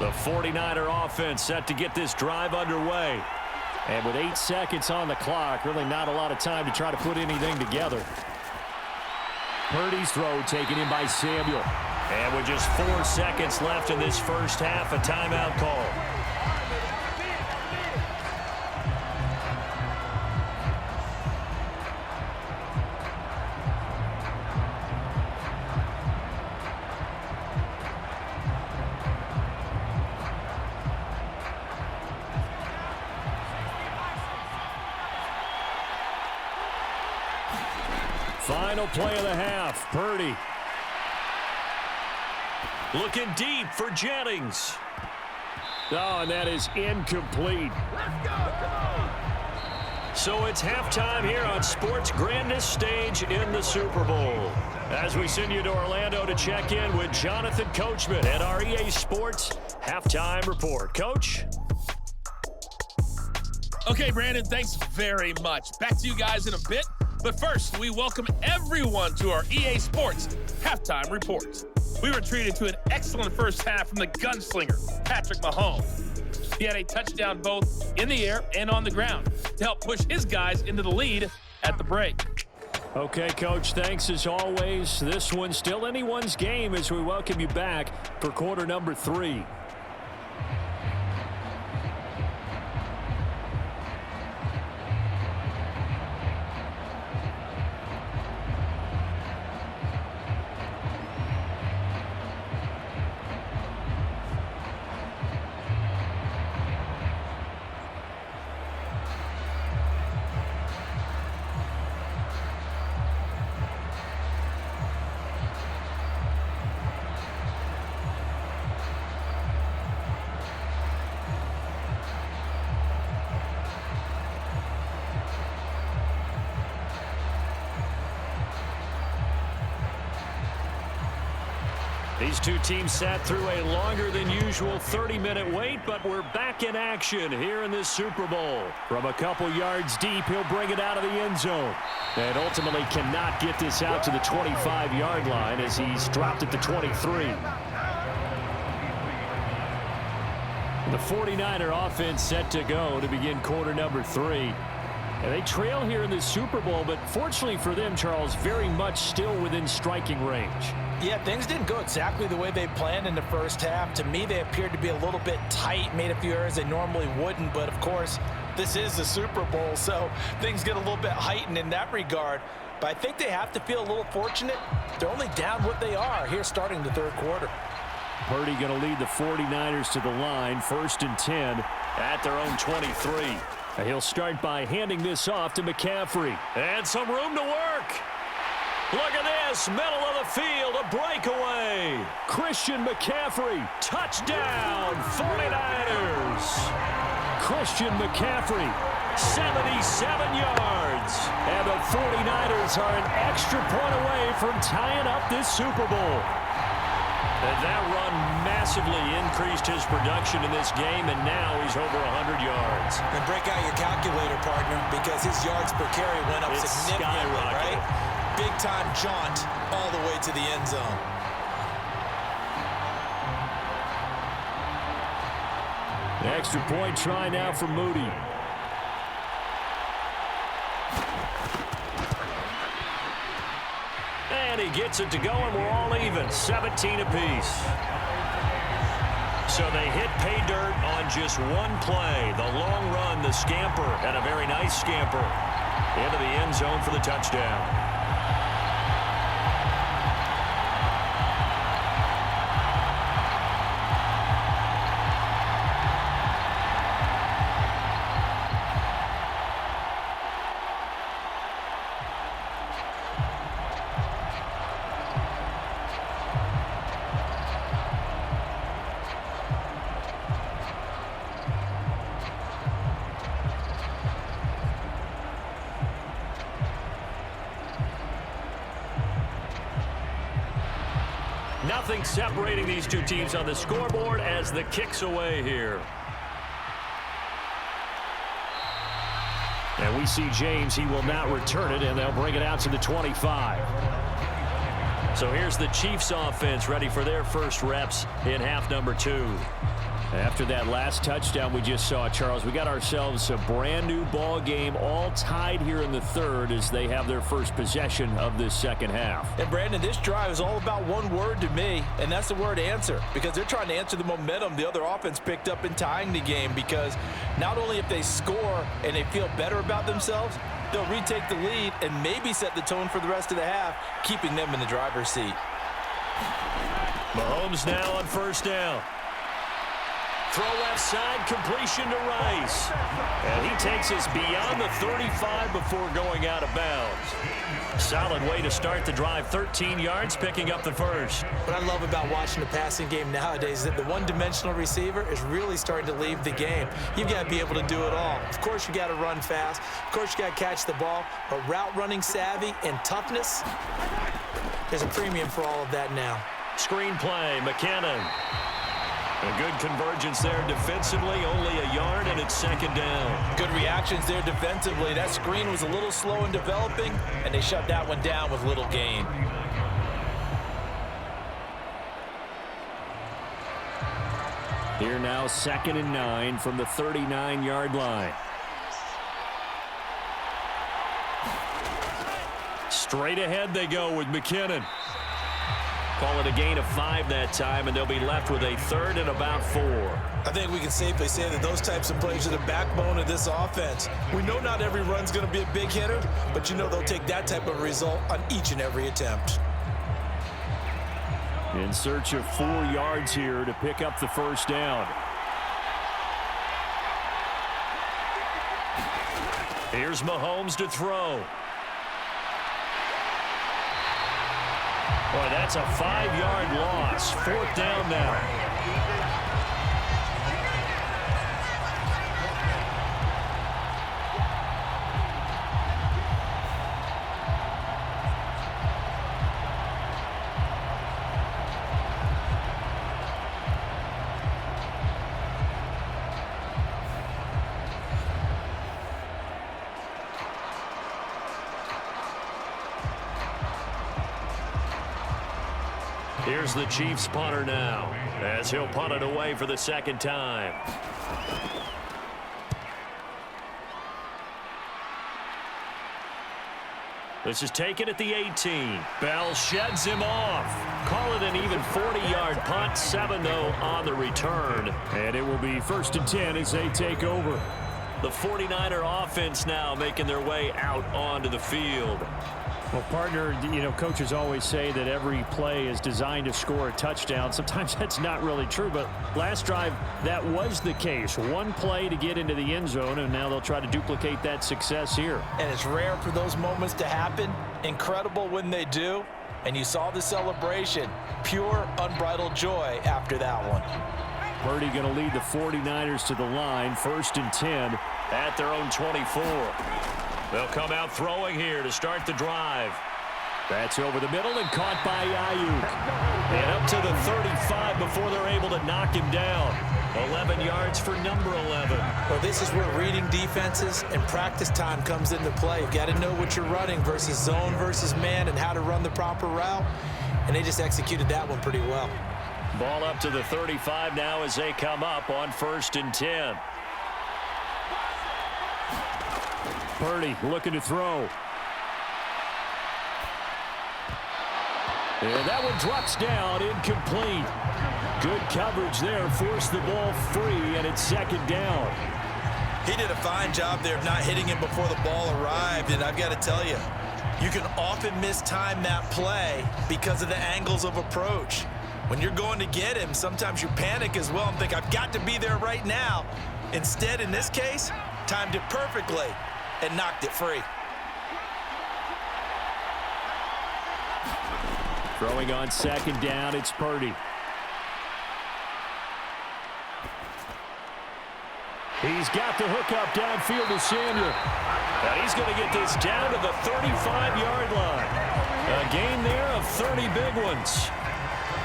The 49er offense set to get this drive underway. And with 8 seconds on the clock, really not a lot of time to try to put anything together. Purdy's throw taken in by Samuel. And with just 4 seconds left in this first half, a timeout call. Final play of the half. Purdy. Looking deep for Jennings. Oh, and that is incomplete. Let's go, come on. So it's halftime here on sports' grandest stage in the Super Bowl. As we send you to Orlando to check in with Jonathan Coachman at our EA Sports Halftime Report. Coach? Okay, Brandon, thanks very much. Back to you guys in a bit. But first, we welcome everyone to our EA Sports Halftime Report. We were treated to an excellent first half from the gunslinger, Patrick Mahomes. He had a touchdown both in the air and on the ground to help push his guys into the lead at the break. Okay, Coach, thanks as always. This one's still anyone's game as we welcome you back for quarter number 3. These two teams sat through a longer than usual 30-minute wait, but we're back in action here in this Super Bowl. From a couple yards deep, he'll bring it out of the end zone. And ultimately cannot get this out to the 25-yard line as he's dropped at the 23. The 49er offense set to go to begin quarter number 3. And they trail here in the Super Bowl, but fortunately for them, Charles, very much still within striking range. Yeah, things didn't go exactly the way they planned in the first half. To me, they appeared to be a little bit tight, made a few errors they normally wouldn't. But, of course, this is the Super Bowl, so things get a little bit heightened in that regard. But I think they have to feel a little fortunate. They're only down what they are here starting the third quarter. Purdy going to lead the 49ers to the line, 1st and 10 at their own 23. And he'll start by handing this off to McCaffrey. And some room to work. Look at this, middle of the field, a breakaway. Christian McCaffrey, touchdown, 49ers. Christian McCaffrey, 77 yards. And the 49ers are an extra point away from tying up this Super Bowl. And that run massively increased his production in this game, and now he's over 100 yards. And break out your calculator, partner, because his yards per carry went up significantly, right? Big-time jaunt all the way to the end zone. The extra point try now for Moody. And he gets it to go, and we're all even, 17 apiece. So they hit pay dirt on just one play. The long run, the scamper, and a very nice scamper into the end zone for the touchdown. Nothing separating these two teams on the scoreboard as the kick's away here. And we see James. He will not return it, and they'll bring it out to the 25. So here's the Chiefs offense ready for their first reps in half number 2. After that last touchdown we just saw, Charles, we got ourselves a brand new ball game, all tied here in the third as they have their first possession of this second half. And Brandon, this drive is all about one word to me, and that's the word answer, because they're trying to answer the momentum the other offense picked up in tying the game, because not only if they score and they feel better about themselves, they'll retake the lead and maybe set the tone for the rest of the half, keeping them in the driver's seat. Mahomes now on first down. Throw left side, completion to Rice. And he takes us beyond the 35 before going out of bounds. Solid way to start the drive, 13 yards, picking up the first. What I love about watching the passing game nowadays is that the one-dimensional receiver is really starting to leave the game. You've got to be able to do it all. Of course, you got to run fast. Of course, you got to catch the ball. But route running savvy and toughness, there's a premium for all of that now. Screen play, McKinnon. A good convergence there defensively, only a yard, and it's second down. Good reactions there defensively. That screen was a little slow in developing, and they shut that one down with little gain. Here now, 2nd and 9 from the 39-yard line. Straight ahead they go with McKinnon. Call it a gain of 5 that time, and they'll be left with a 3rd and about 4. I think we can safely say that those types of plays are the backbone of this offense. We know not every run's going to be a big hitter, but you know they'll take that type of result on each and every attempt. In search of 4 yards here to pick up the first down. Here's Mahomes to throw. Boy, that's a 5-yard loss. 4th down now. Here's the Chiefs punter now, as he'll punt it away for the second time. This is taken at the 18. Bell sheds him off. Call it an even 40-yard punt. 7-0 on the return. And it will be 1st and 10 as they take over. The 49er offense now making their way out onto the field. Well, partner, you know, coaches always say that every play is designed to score a touchdown. Sometimes that's not really true, but last drive, that was the case. One play to get into the end zone, and now they'll try to duplicate that success here. And it's rare for those moments to happen. Incredible when they do. And you saw the celebration. Pure, unbridled joy after that one. Purdy going to lead the 49ers to the line, 1st and 10 at their own 24. They'll come out throwing here to start the drive. That's over the middle and caught by Ayuk. And up to the 35 before they're able to knock him down. 11 yards for number 11. Well, this is where reading defenses and practice time comes into play. You've got to know what you're running versus zone versus man and how to run the proper route. And they just executed that one pretty well. Ball up to the 35 now as they come up on 1st and 10. Purdy looking to throw. And that one drops down, incomplete. Good coverage there, forced the ball free, and it's second down. He did a fine job there of not hitting him before the ball arrived, and I've got to tell you, you can often mistime that play because of the angles of approach. When you're going to get him, sometimes you panic as well and think, I've got to be there right now. Instead, in this case, timed it perfectly and knocked it free. Throwing on second down, it's Purdy. He's got the hook up downfield to Samuel. And he's going to get this down to the 35-yard line. A gain there of 30 big ones.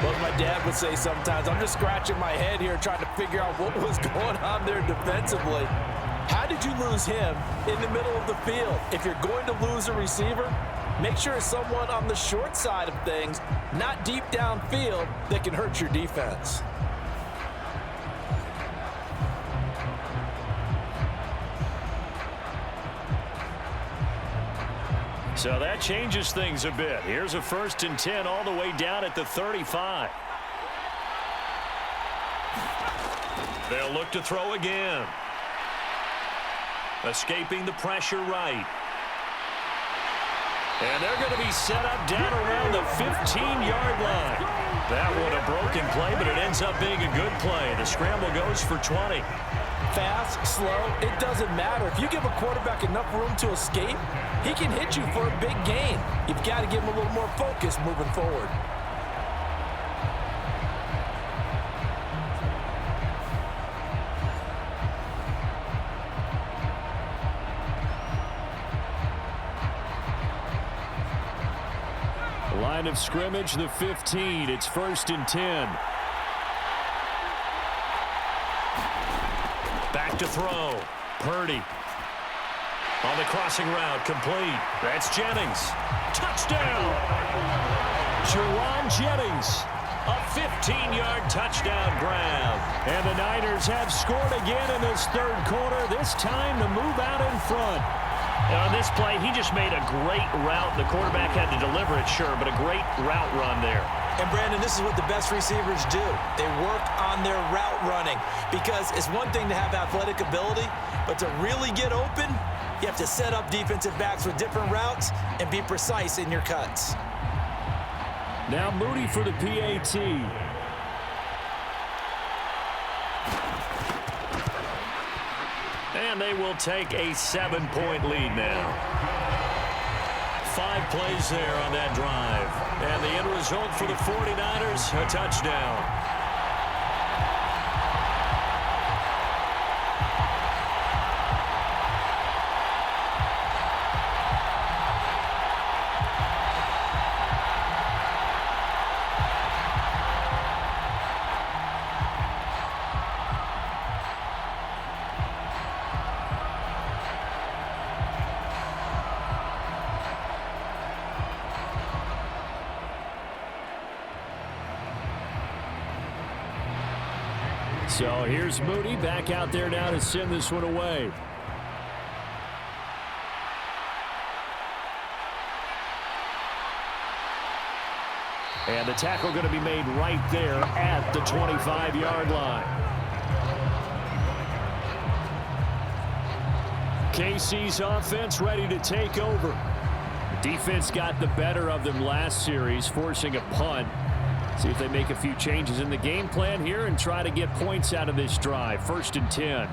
Well, my dad would say sometimes, I'm just scratching my head here trying to figure out what was going on there defensively. How did you lose him in the middle of the field? If you're going to lose a receiver, make sure it's someone on the short side of things, not deep downfield, that can hurt your defense. So that changes things a bit. Here's a 1st and 10 all the way down at the 35. They'll look to throw again. Escaping the pressure right. And they're going to be set up down around the 15-yard line. That one a broken play, but it ends up being a good play. The scramble goes for 20. Fast, slow, it doesn't matter. If you give a quarterback enough room to escape, he can hit you for a big gain. You've got to give him a little more focus moving forward. Line of scrimmage, the 15. It's 1st and 10. Back to throw. Purdy. On the crossing route, complete. That's Jennings. Touchdown! Juwan Jennings. A 15-yard touchdown grab. And the Niners have scored again in this third quarter, this time to move out in front. On this play, he just made a great route. The quarterback had to deliver it, sure, but a great route run there. And, Brandon, this is what the best receivers do. They work on their route running because it's one thing to have athletic ability, but to really get open, you have to set up defensive backs with different routes and be precise in your cuts. Now Moody for the PAT. And they will take a 7-point lead now. 5 plays there on that drive. And the end result for the 49ers, a touchdown. So here's Moody back out there now to send this one away. And the tackle going to be made right there at the 25-yard line. KC's offense ready to take over. Defense got the better of them last series, forcing a punt. See if they make a few changes in the game plan here and try to get points out of this drive. 1st and 10.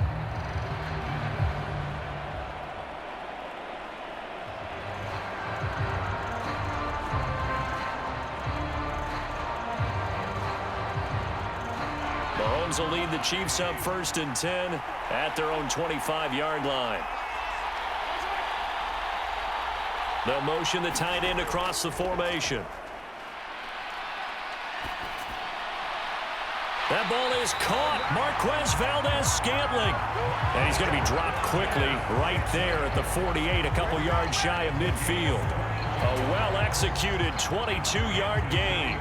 Mahomes will lead the Chiefs up 1st and 10 at their own 25-yard line. They'll motion the tight end across the formation. That ball is caught. Marquez Valdez-Scantling. And he's going to be dropped quickly right there at the 48, a couple yards shy of midfield. A well-executed 22-yard gain.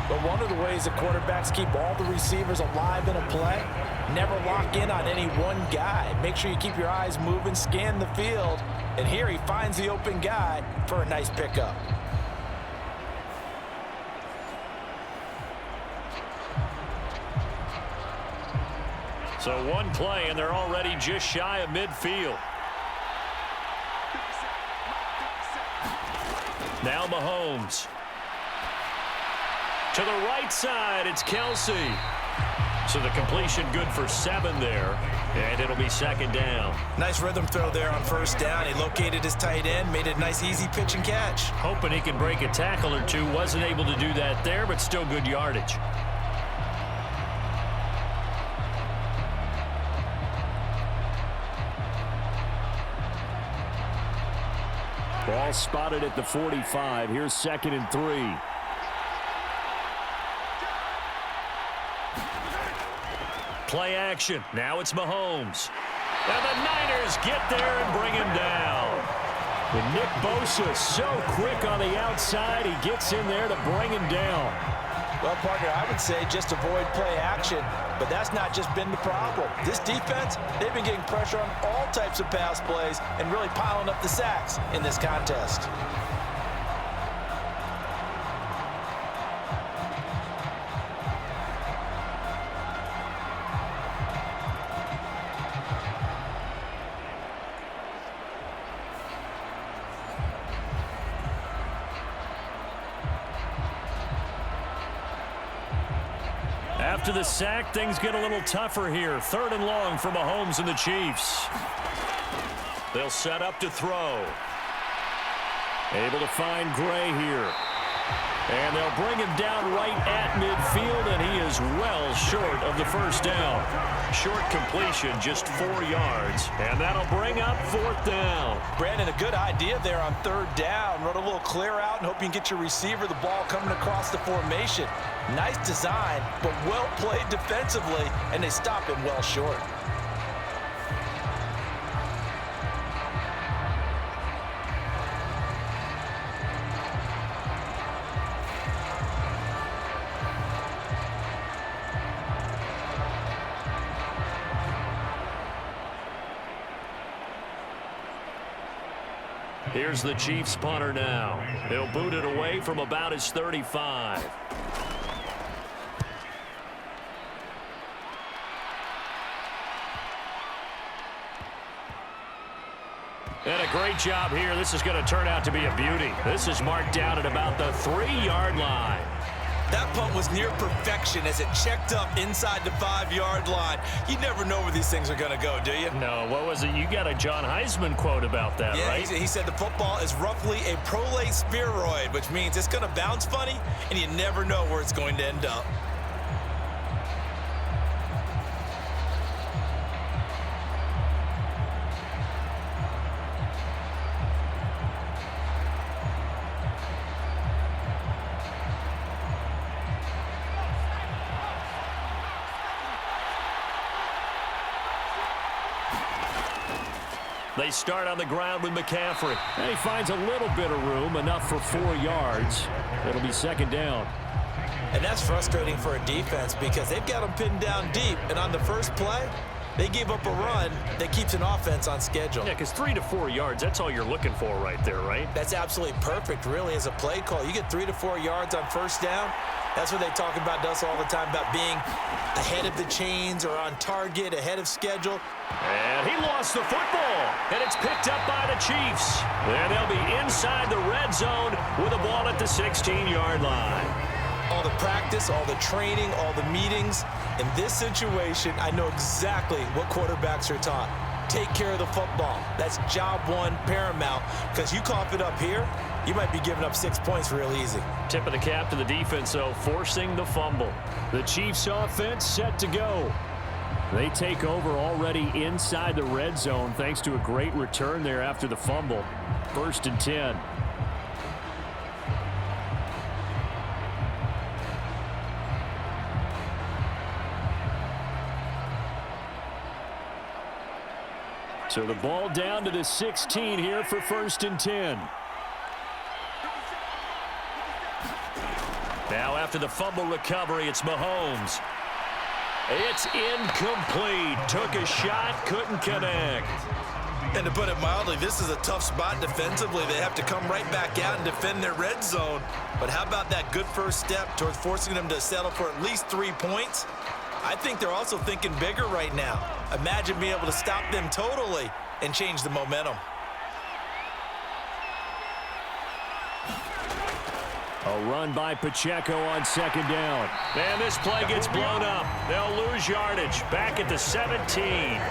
But one of the ways the quarterbacks keep all the receivers alive in a play, never lock in on any one guy. Make sure you keep your eyes moving, scan the field, and here he finds the open guy for a nice pickup. So one play, and they're already just shy of midfield. Now Mahomes. To the right side, it's Kelsey. So the completion good for 7 there, and it'll be second down. Nice rhythm throw there on first down. He located his tight end, made it a nice, easy pitch and catch. Hoping he can break a tackle or two. Wasn't able to do that there, but still good yardage. Ball spotted at the 45. Here's 2nd and 3. Play action. Now it's Mahomes. And the Niners get there and bring him down. And Nick Bosa so quick on the outside. He gets in there to bring him down. Well, partner, I would say just avoid play action, but that's not just been the problem. This defense, they've been getting pressure on all types of pass plays and really piling up the sacks in this contest. After the sack, things get a little tougher here. 3rd and long for Mahomes and the Chiefs. They'll set up to throw. Able to find Gray here. And they'll bring him down right at midfield, and he is well short of the first down. Short completion, just 4 yards, and that'll bring up 4th down. Brandon, a good idea there on 3rd down. Run a little clear out and hope you can get your receiver the ball coming across the formation. Nice design, but well played defensively, and they stop him well short. Here's the Chiefs punter now. He'll boot it away from about his 35. And a great job here. This is going to turn out to be a beauty. This is marked down at about the 3-yard line. That punt was near perfection as it checked up inside the 5-yard line. You never know where these things are going to go, do you? No, what was it? You got a John Heisman quote about that, yeah, right? He said the football is roughly a prolate spheroid, which means it's going to bounce funny, and you never know where it's going to end up. They start on the ground with McCaffrey. And he finds a little bit of room, enough for 4 yards. It'll be 2nd down. And that's frustrating for a defense because they've got them pinned down deep, and on the first play, they gave up a run that keeps an offense on schedule. Yeah, because 3 to 4 yards, that's all you're looking for right there, right? That's absolutely perfect, really, as a play call. You get 3 to 4 yards on first down. That's what they talk about us all the time, about being ahead of the chains or on target, ahead of schedule. And he lost the football, and it's picked up by the Chiefs. And they'll be inside the red zone with a ball at the 16-yard line. All the practice, all the training, all the meetings. In this situation, I know exactly what quarterbacks are taught. Take care of the football. That's job one, paramount, because you cough it up here, you might be giving up 6 points real easy. Tip of the cap to the defense, though, forcing the fumble. The Chiefs offense set to go. They take over already inside the red zone thanks to a great return there after the fumble. 1st and 10. So the ball down to the 16 here for 1st and 10. Now after the fumble recovery, it's Mahomes. It's incomplete. Took a shot, couldn't connect. And to put it mildly, this is a tough spot defensively. They have to come right back out and defend their red zone. But how about that good first step towards forcing them to settle for at least 3 points? I think they're also thinking bigger right now. Imagine being able to stop them totally and change the momentum. A run by Pacheco on second down. And this play gets blown up. They'll lose yardage. Back at the 17.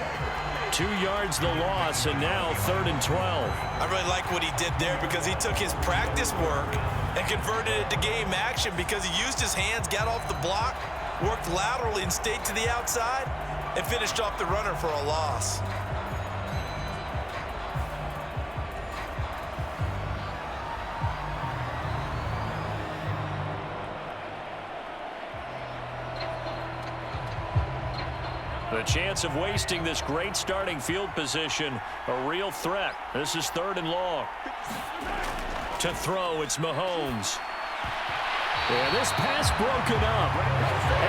2 yards the loss, and now 3rd and 12. I really like what he did there because he took his practice work and converted it to game action because he used his hands, got off the block, worked laterally and stayed to the outside, and finished off the runner for a loss. The chance of wasting this great starting field position, a real threat. This is 3rd and long. To throw, it's Mahomes. And this pass broken up.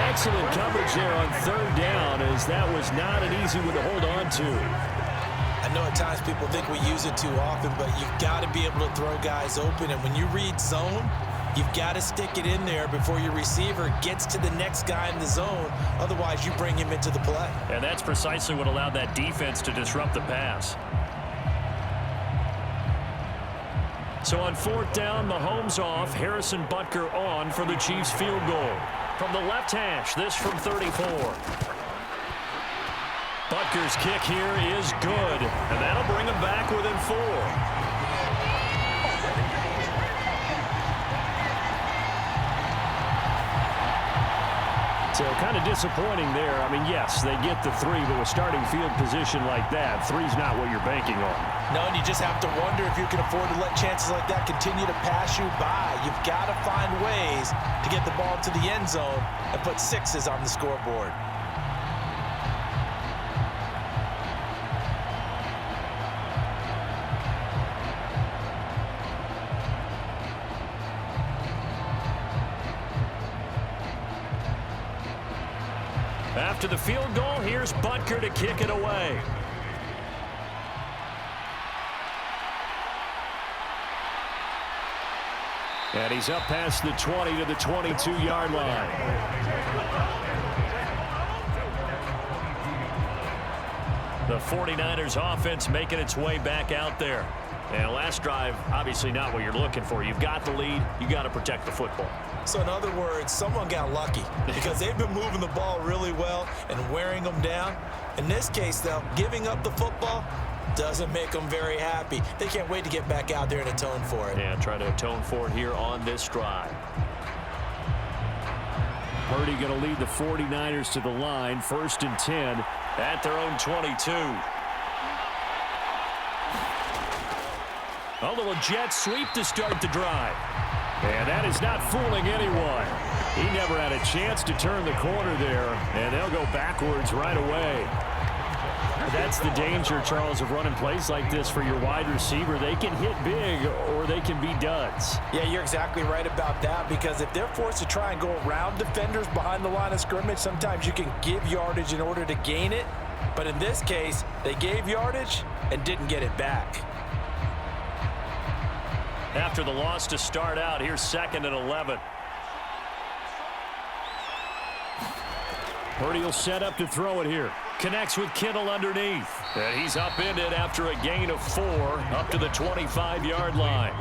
Excellent coverage there on 3rd down, as that was not an easy one to hold on to. I know at times people think we use it too often, but you've got to be able to throw guys open. And when you read zone, you've got to stick it in there before your receiver gets to the next guy in the zone. Otherwise, you bring him into the play. And that's precisely what allowed that defense to disrupt the pass. So on 4th down, Mahomes off, Harrison Butker on for the Chiefs field goal. From the left hash, this from 34. Butker's kick here is good, and that'll bring him back within 4. So kind of disappointing there. I mean, yes, they get the 3, but with starting field position like that, 3's not what you're banking on. No, and you just have to wonder if you can afford to let chances like that continue to pass you by. You've got to find ways to get the ball to the end zone and put 6s on the scoreboard. After the field goal, here's Butker to kick it away. And he's up past the 20 to the 22-yard line. The 49ers offense making its way back out there. And last drive, obviously not what you're looking for. You've got the lead. You got to protect the football. So in other words, someone got lucky because they've been moving the ball really well and wearing them down. In this case, though, giving up the football doesn't make them very happy. They can't wait to get back out there and atone for it. Yeah, try to atone for it here on this drive. Purdy going to lead the 49ers to the line. 1st and 10 at their own 22. A little jet sweep to start the drive. And that is not fooling anyone. He never had a chance to turn the corner there, and they'll go backwards right away. That's the danger, Charles, of running plays like this for your wide receiver. They can hit big or they can be duds. Yeah, you're exactly right about that, because if they're forced to try and go around defenders behind the line of scrimmage, sometimes you can give yardage in order to gain it. But in this case, they gave yardage and didn't get it back. After the loss to start out, here's 2nd and 11. Purdy will set up to throw it here. Connects with Kittle underneath. And he's upended after a gain of 4 up to the 25-yard line.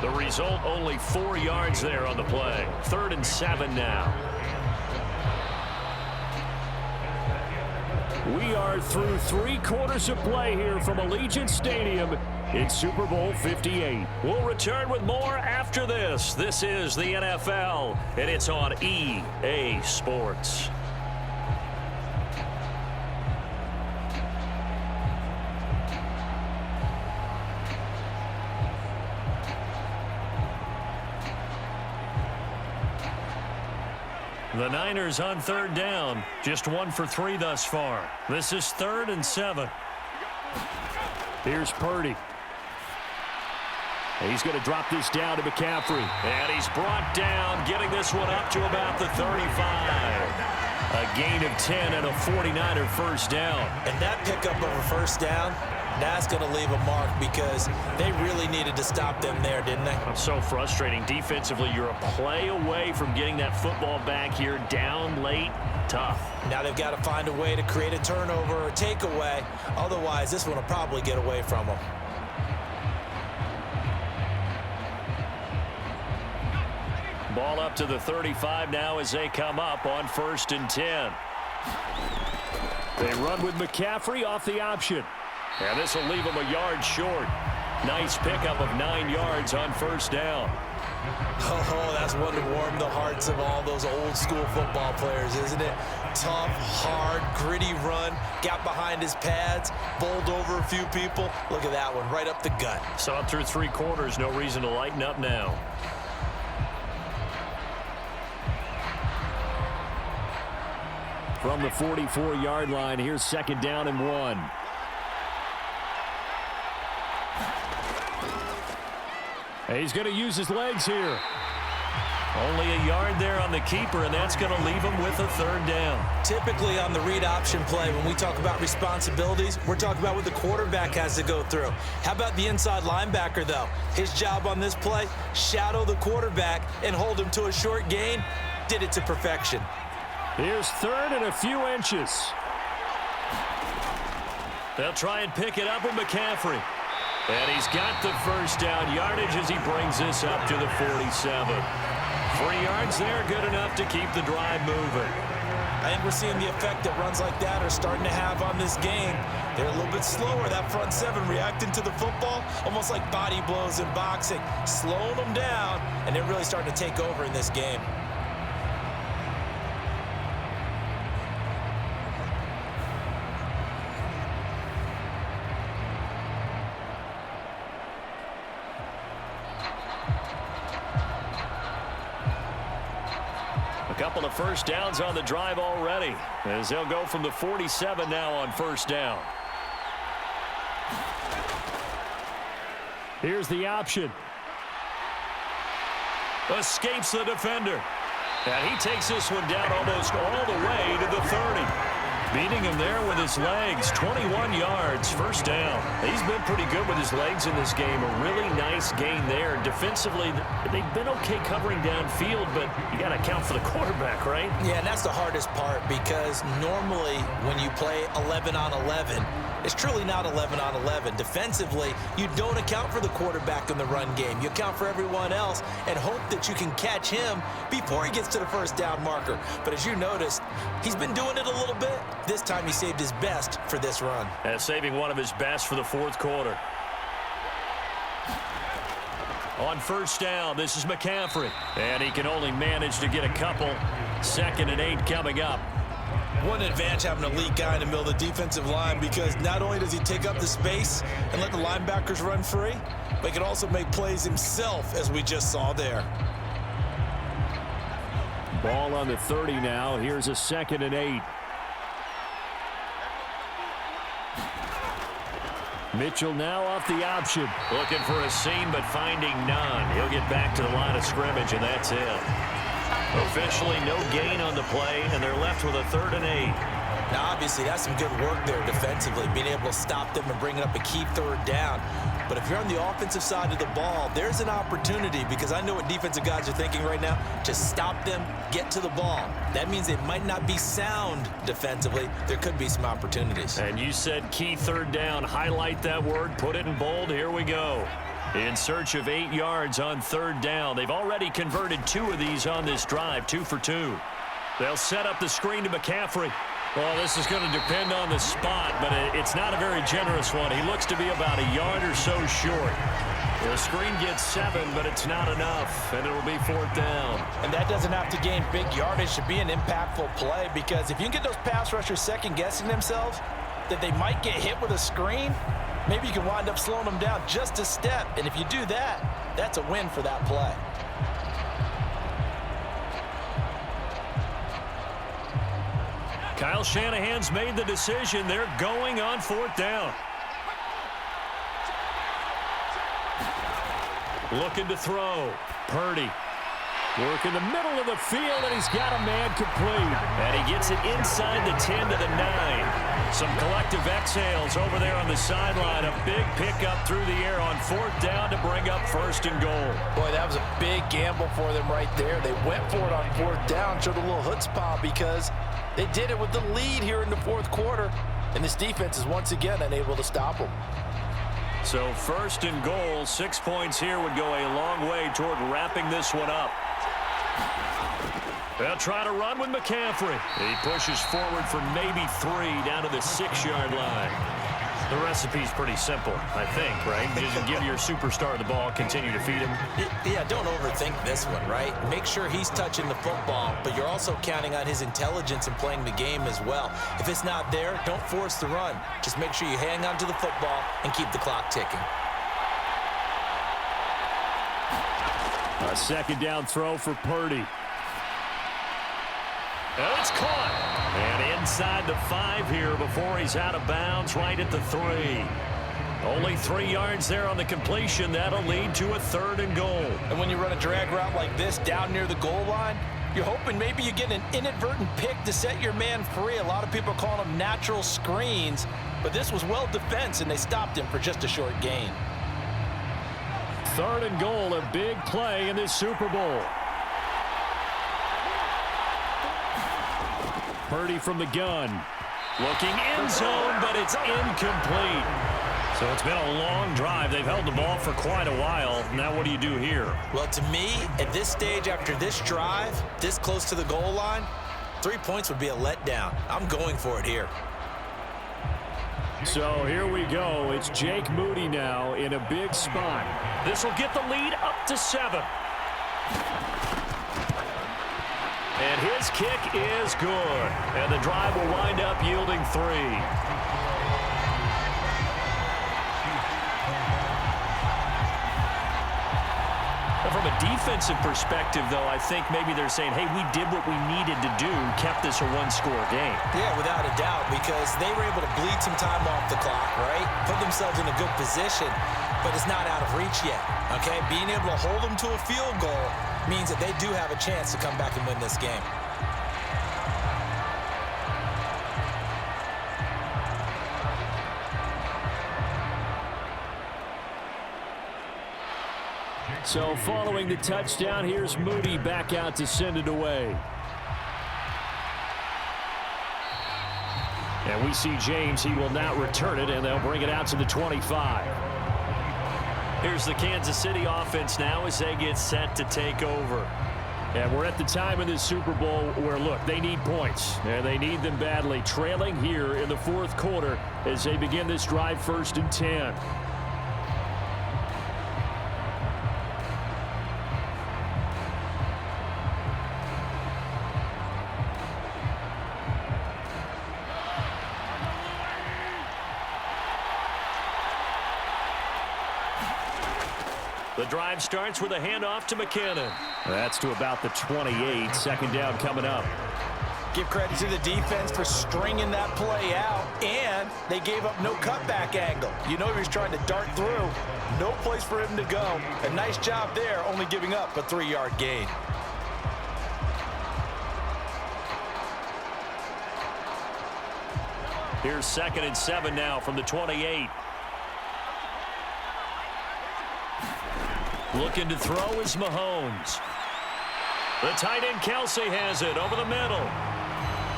The result, only 4 yards there on the play. 3rd and 7 now. We are through 3 quarters of play here from Allegiant Stadium in Super Bowl 58. We'll return with more after this. This is the NFL, and it's on EA Sports. The Niners on 3rd down. Just 1 for 3 thus far. This is 3rd and 7. Here's Purdy. He's going to drop this down to McCaffrey. And he's brought down, getting this one up to about the 35. A gain of 10 and a 49er first down. And that pickup of a first down That's going to leave a mark because they really needed to stop them there, didn't they? It's so frustrating. Defensively, you're a play away from getting that football back here. Down late, tough. Now they've got to find a way to create a turnover or takeaway. Otherwise, this one will probably get away from them. Ball up to the 35 now as they come up on 1st and 10. They run with McCaffrey off the option. And this will leave them a yard short. Nice pickup of 9 yards on 1st down. Oh, that's one to warm the hearts of all those old school football players, isn't it? Tough, hard, gritty run. Got behind his pads, bowled over a few people. Look at that one, right up the gut. Saw it through 3 quarters. No reason to lighten up now. From the 44-yard line, here's 2nd down and 1. He's going to use his legs here. Only a yard there on the keeper, and that's going to leave him with a 3rd down. Typically on the read option play, when we talk about responsibilities, we're talking about what the quarterback has to go through. How about the inside linebacker, though? His job on this play, shadow the quarterback and hold him to a short gain. Did it to perfection. Here's 3rd and a few inches. They'll try and pick it up with McCaffrey. And he's got the 1st down yardage as he brings this up to the 47. 3 yards there, good enough to keep the drive moving. I think we're seeing the effect that runs like that are starting to have on this game. They're a little bit slower, that front 7 reacting to the football, almost like body blows in boxing, slowing them down, and they're really starting to take over in this game. Couple of 1st downs on the drive already as they'll go from the 47 now on 1st down. Here's the option. Escapes the defender. And he takes this one down almost all the way to the 30. Beating him there with his legs. 21 yards, 1st down. He's been pretty good with his legs in this game. A really nice gain there. Defensively, they've been okay covering downfield, but you got to account for the quarterback, right? Yeah, and that's the hardest part because normally when you play 11 on 11, it's truly not 11 on 11. Defensively, you don't account for the quarterback in the run game. You account for everyone else and hope that you can catch him before he gets to the 1st down marker. But as you noticed, he's been doing it a little bit. This time he saved his best for this run. And saving one of his best for the 4th quarter. On 1st down, this is McCaffrey. And he can only manage to get a couple. 2nd and 8 coming up. What an advantage having an elite guy in the middle of the defensive line because not only does he take up the space and let the linebackers run free, but he can also make plays himself, as we just saw there. Ball on the 30 now. Here's a 2nd and 8. Mitchell now off the option. Looking for a seam, but finding none. He'll get back to the line of scrimmage, and that's it. Officially no gain on the play, and they're left with a 3rd and 8. Now, obviously, that's some good work there defensively, being able to stop them and bringing up a key 3rd down. But if you're on the offensive side of the ball, there's an opportunity because I know what defensive guys are thinking right now, to stop them, get to the ball. That means it might not be sound defensively. There could be some opportunities. And you said key 3rd down. Highlight that word, put it in bold. Here we go. In search of 8 yards on 3rd down. They've already converted 2 of these on this drive, 2 for 2. They'll set up the screen to McCaffrey. Well, this is going to depend on the spot, but it's not a very generous one. He looks to be about a yard or so short. The screen gets 7, but it's not enough, and it'll be 4th down. And that doesn't have to gain big yardage to be an impactful play because if you can get those pass rushers second-guessing themselves that they might get hit with a screen, maybe you can wind up slowing them down just a step. And if you do that, that's a win for that play. Kyle Shanahan's made the decision. They're going on 4th down. Looking to throw. Purdy. Work in the middle of the field, and he's got a man complete. And he gets it inside the 10 to the 9. Some collective exhales over there on the sideline. A big pickup through the air on 4th down to bring up 1st and goal. Boy, that was a big gamble for them right there. They went for it on 4th down, showed a little chutzpah because they did it with the lead here in the 4th quarter. And this defense is once again unable to stop them. So 1st and goal, 6 points here would go a long way toward wrapping this one up. They'll try to run with McCaffrey. He pushes forward for maybe 3 down to the 6-yard line. The recipe's pretty simple, I think, right? Just give your superstar the ball, continue to feed him. Yeah, don't overthink this one, right? Make sure he's touching the football, but you're also counting on his intelligence in playing the game as well. If it's not there, don't force the run. Just make sure you hang on to the football and keep the clock ticking. A 2nd down throw for Purdy. And it's caught. And inside the 5 here before he's out of bounds, right at the 3. Only 3 yards there on the completion. That'll lead to a 3rd and goal. And when you run a drag route like this down near the goal line, you're hoping maybe you get an inadvertent pick to set your man free. A lot of people call them natural screens, but this was well defense, and they stopped him for just a short gain. 3rd and goal, a big play in this Super Bowl. Purdy from the gun. Looking end zone, but it's incomplete. So it's been a long drive. They've held the ball for quite a while. Now what do you do here? Well, to me, at this stage after this drive, this close to the goal line, 3 points would be a letdown. I'm going for it here. So here we go. It's Jake Moody now in a big spot. This will get the lead up to 7. And his kick is good. And the drive will wind up yielding 3. From a defensive perspective, though, I think maybe they're saying, hey, we did what we needed to do, kept this a 1-score game. Yeah, without a doubt, because they were able to bleed some time off the clock, right? Put themselves in a good position, but it's not out of reach yet, okay? Being able to hold them to a field goal means that they do have a chance to come back and win this game. So following the touchdown, here's Moody back out to send it away. And we see James. He will not return it, and they'll bring it out to the 25. Here's the Kansas City offense now as they get set to take over. And we're at the time in this Super Bowl where, look, they need points. And they need them badly. Trailing here in the 4th quarter as they begin this drive 1st and 10. The drive starts with a handoff to McKinnon. That's to about the 28. 2nd down coming up. Give credit to the defense for stringing that play out, and they gave up no cutback angle. You know he was trying to dart through. No place for him to go. A nice job there, only giving up a 3-yard gain. Here's 2nd and 7 now from the 28. Looking to throw is Mahomes. The tight end Kelsey has it over the middle.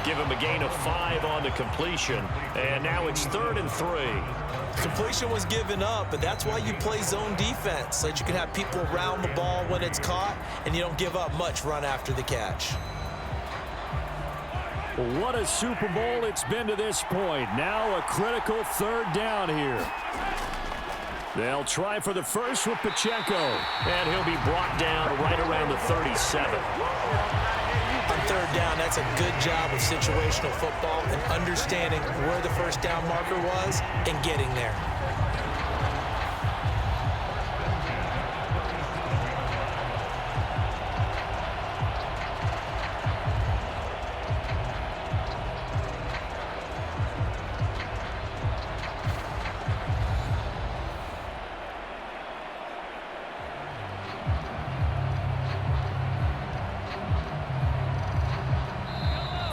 Give him a gain of 5 on the completion. And now it's 3rd and 3. Completion was given up, but that's why you play zone defense, so that you can have people around the ball when it's caught, and you don't give up much run after the catch. What a Super Bowl it's been to this point. Now a critical 3rd down here. They'll try for the first with Pacheco, and he'll be brought down right around the 37. On 3rd down, that's a good job of situational football and understanding where the first down marker was and getting there.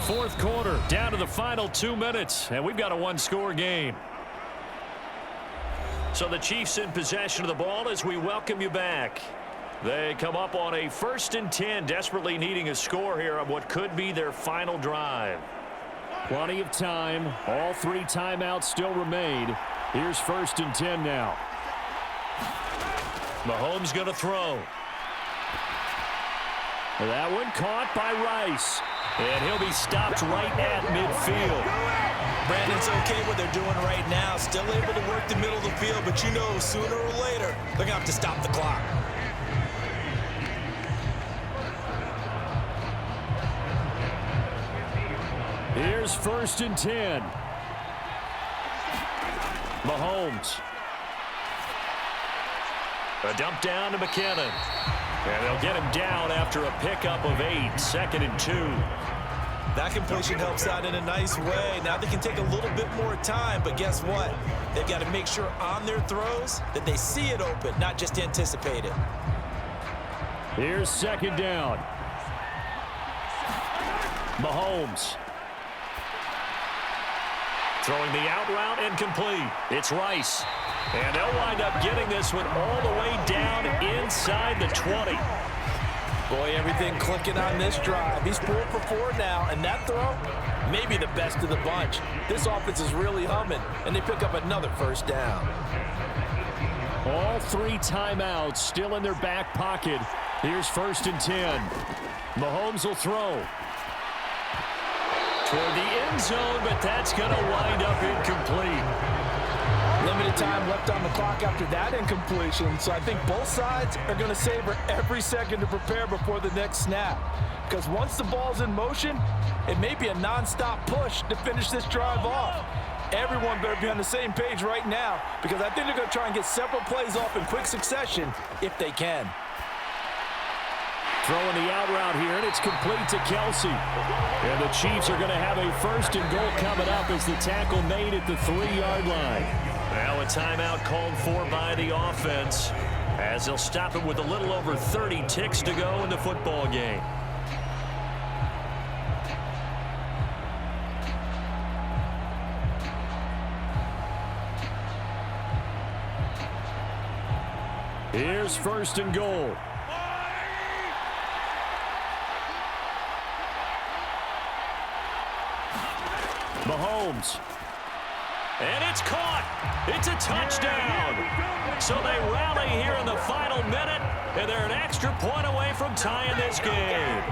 fourth quarter, down to the final 2 minutes, and we've got a one-score game. So the Chiefs in possession of the ball as we welcome you back. They come up on a 1st and 10, desperately needing a score here on what could be their final drive. Plenty of time. All 3 timeouts still remain. Here's 1st and 10 now. Mahomes going to throw. That one caught by Rice. And he'll be stopped right at midfield. Brandon's okay what they're doing right now. Still able to work the middle of the field, but you know sooner or later they're going to have to stop the clock. Here's 1st and 10. Mahomes. A dump down to McKinnon. And they'll get him down after a pickup of 8, 2nd and 2. That completion helps out in a nice way. Now they can take a little bit more time, but guess what? They've got to make sure on their throws that they see it open, not just anticipate it. Here's 2nd down. Mahomes. Throwing the out route incomplete. It's Rice. And they'll wind up getting this one all the way down inside the 20. Boy, everything clicking on this drive. He's 4 for 4 now, and that throw, maybe the best of the bunch. This offense is really humming, and they pick up another 1st down. All 3 timeouts still in their back pocket. Here's 1st and 10. Mahomes will throw. Toward the end zone, but that's going to wind up incomplete. Limited time left on the clock after that incompletion, so I think both sides are going to savor every second to prepare before the next snap. Because once the ball's in motion, it may be a nonstop push to finish this drive off. Everyone better be on the same page right now, because I think they're going to try and get several plays off in quick succession if they can. Throwing the out route here, and it's complete to Kelsey. And the Chiefs are going to have a 1st and goal coming up as the tackle made at the 3-yard line. Now a timeout called for by the offense as they'll stop it with a little over 30 ticks to go in the football game. Here's 1st and goal. Mahomes. And it's caught. It's a touchdown. So they rally here in the final minute, and they're an extra point away from tying this game.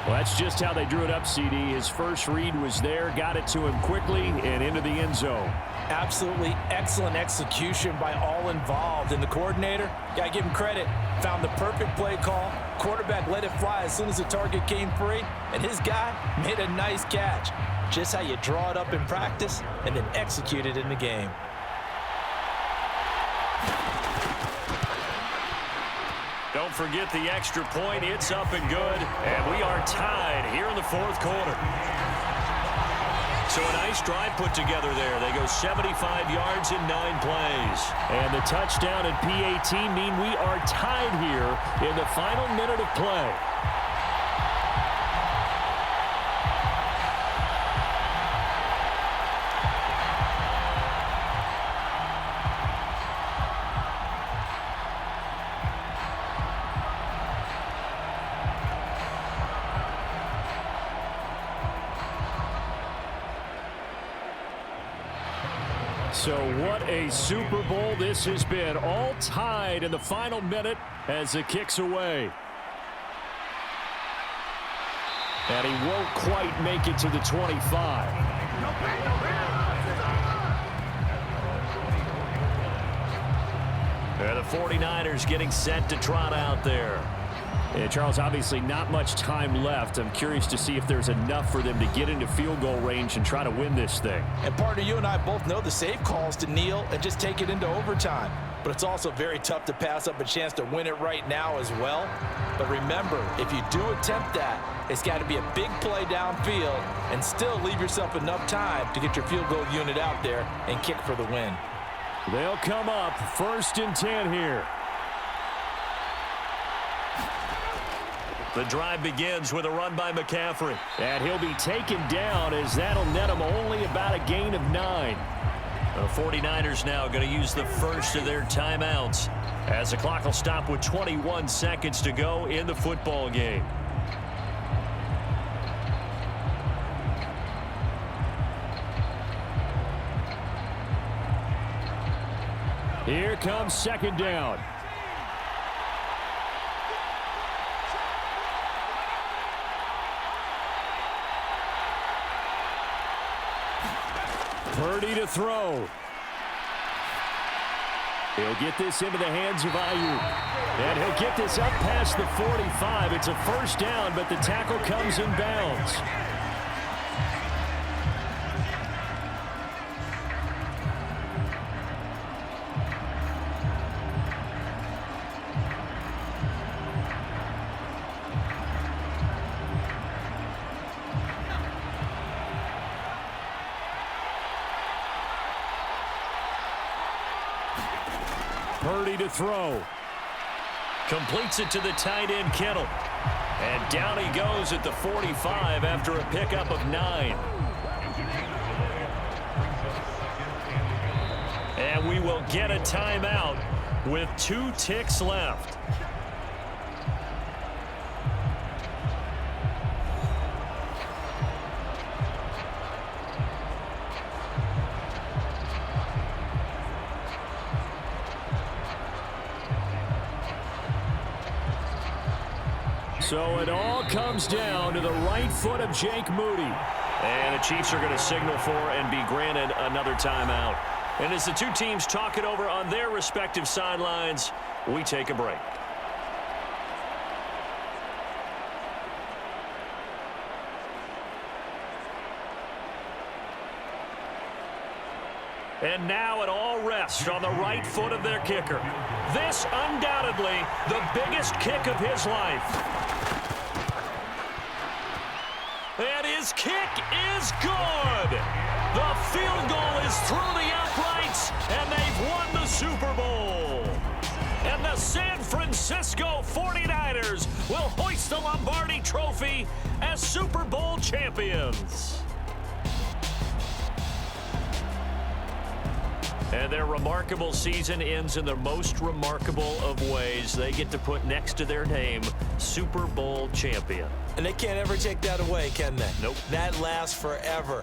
Well, that's just how they drew it up, CD. His first read was there, got it to him quickly, and into the end zone. Absolutely excellent execution by all involved. And the coordinator, got to give him credit, found the perfect play call. Quarterback let it fly as soon as the target came free, and his guy made a nice catch. Just how you draw it up in practice and then execute it in the game. Don't forget the extra point. It's up and good, and we are tied here in the fourth quarter. So a nice drive put together there. They go 75 yards in 9 plays. And the touchdown and PAT mean we are tied here in the final minute of play. So what a Super Bowl this has been. All tied in the final minute as it kicks away. And he won't quite make it to the 25. And the 49ers getting set to trot out there. And Charles, obviously not much time left. I'm curious to see if there's enough for them to get into field goal range and try to win this thing. And partner, you and I both know the safe calls to kneel and just take it into overtime. But it's also very tough to pass up a chance to win it right now as well. But remember, if you do attempt that, it's got to be a big play downfield and still leave yourself enough time to get your field goal unit out there and kick for the win. They'll come up 1st and 10 here. The drive begins with a run by McCaffrey. And he'll be taken down as that'll net him only about a gain of 9. The 49ers now going to use the first of their timeouts as the clock will stop with 21 seconds to go in the football game. Here comes second down. Purdy to throw. He'll get this into the hands of Ayuk. And he'll get this up past the 45. It's a first down, but the tackle comes in bounds. Purdy to throw. Completes it to the tight end, Kittle. And down he goes at the 45 after a pickup of 9. And we will get a timeout with 2 ticks left. So it all comes down to the right foot of Jake Moody. And the Chiefs are going to signal for and be granted another timeout. And as the two teams talk it over on their respective sidelines, we take a break. And now it all rests on the right foot of their kicker. This undoubtedly the biggest kick of his life. And his kick is good. The field goal is through the uprights, and they've won the Super Bowl. And the San Francisco 49ers will hoist the Lombardi Trophy as Super Bowl champions. And their remarkable season ends in the most remarkable of ways. They get to put next to their name, Super Bowl champion. And they can't ever take that away, can they? Nope. That lasts forever.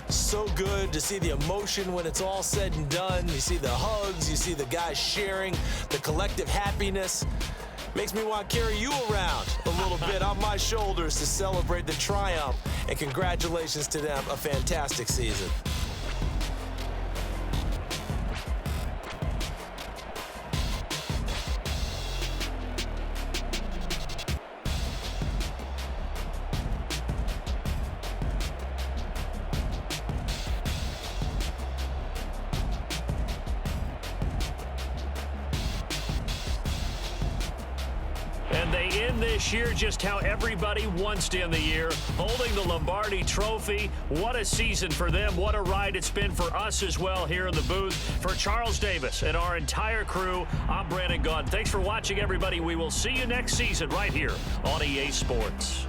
So good to see the emotion when it's all said and done. You see the hugs, you see the guys sharing, the collective happiness. Makes me want to carry you around a little bit on my shoulders to celebrate the triumph. And congratulations to them, a fantastic season. And they end this year just how everybody wants to end the year, holding the Lombardi Trophy. What a season for them. What a ride it's been for us as well here in the booth. For Charles Davis and our entire crew, I'm Brandon Gaudin. Thanks for watching, everybody. We will see you next season right here on EA Sports.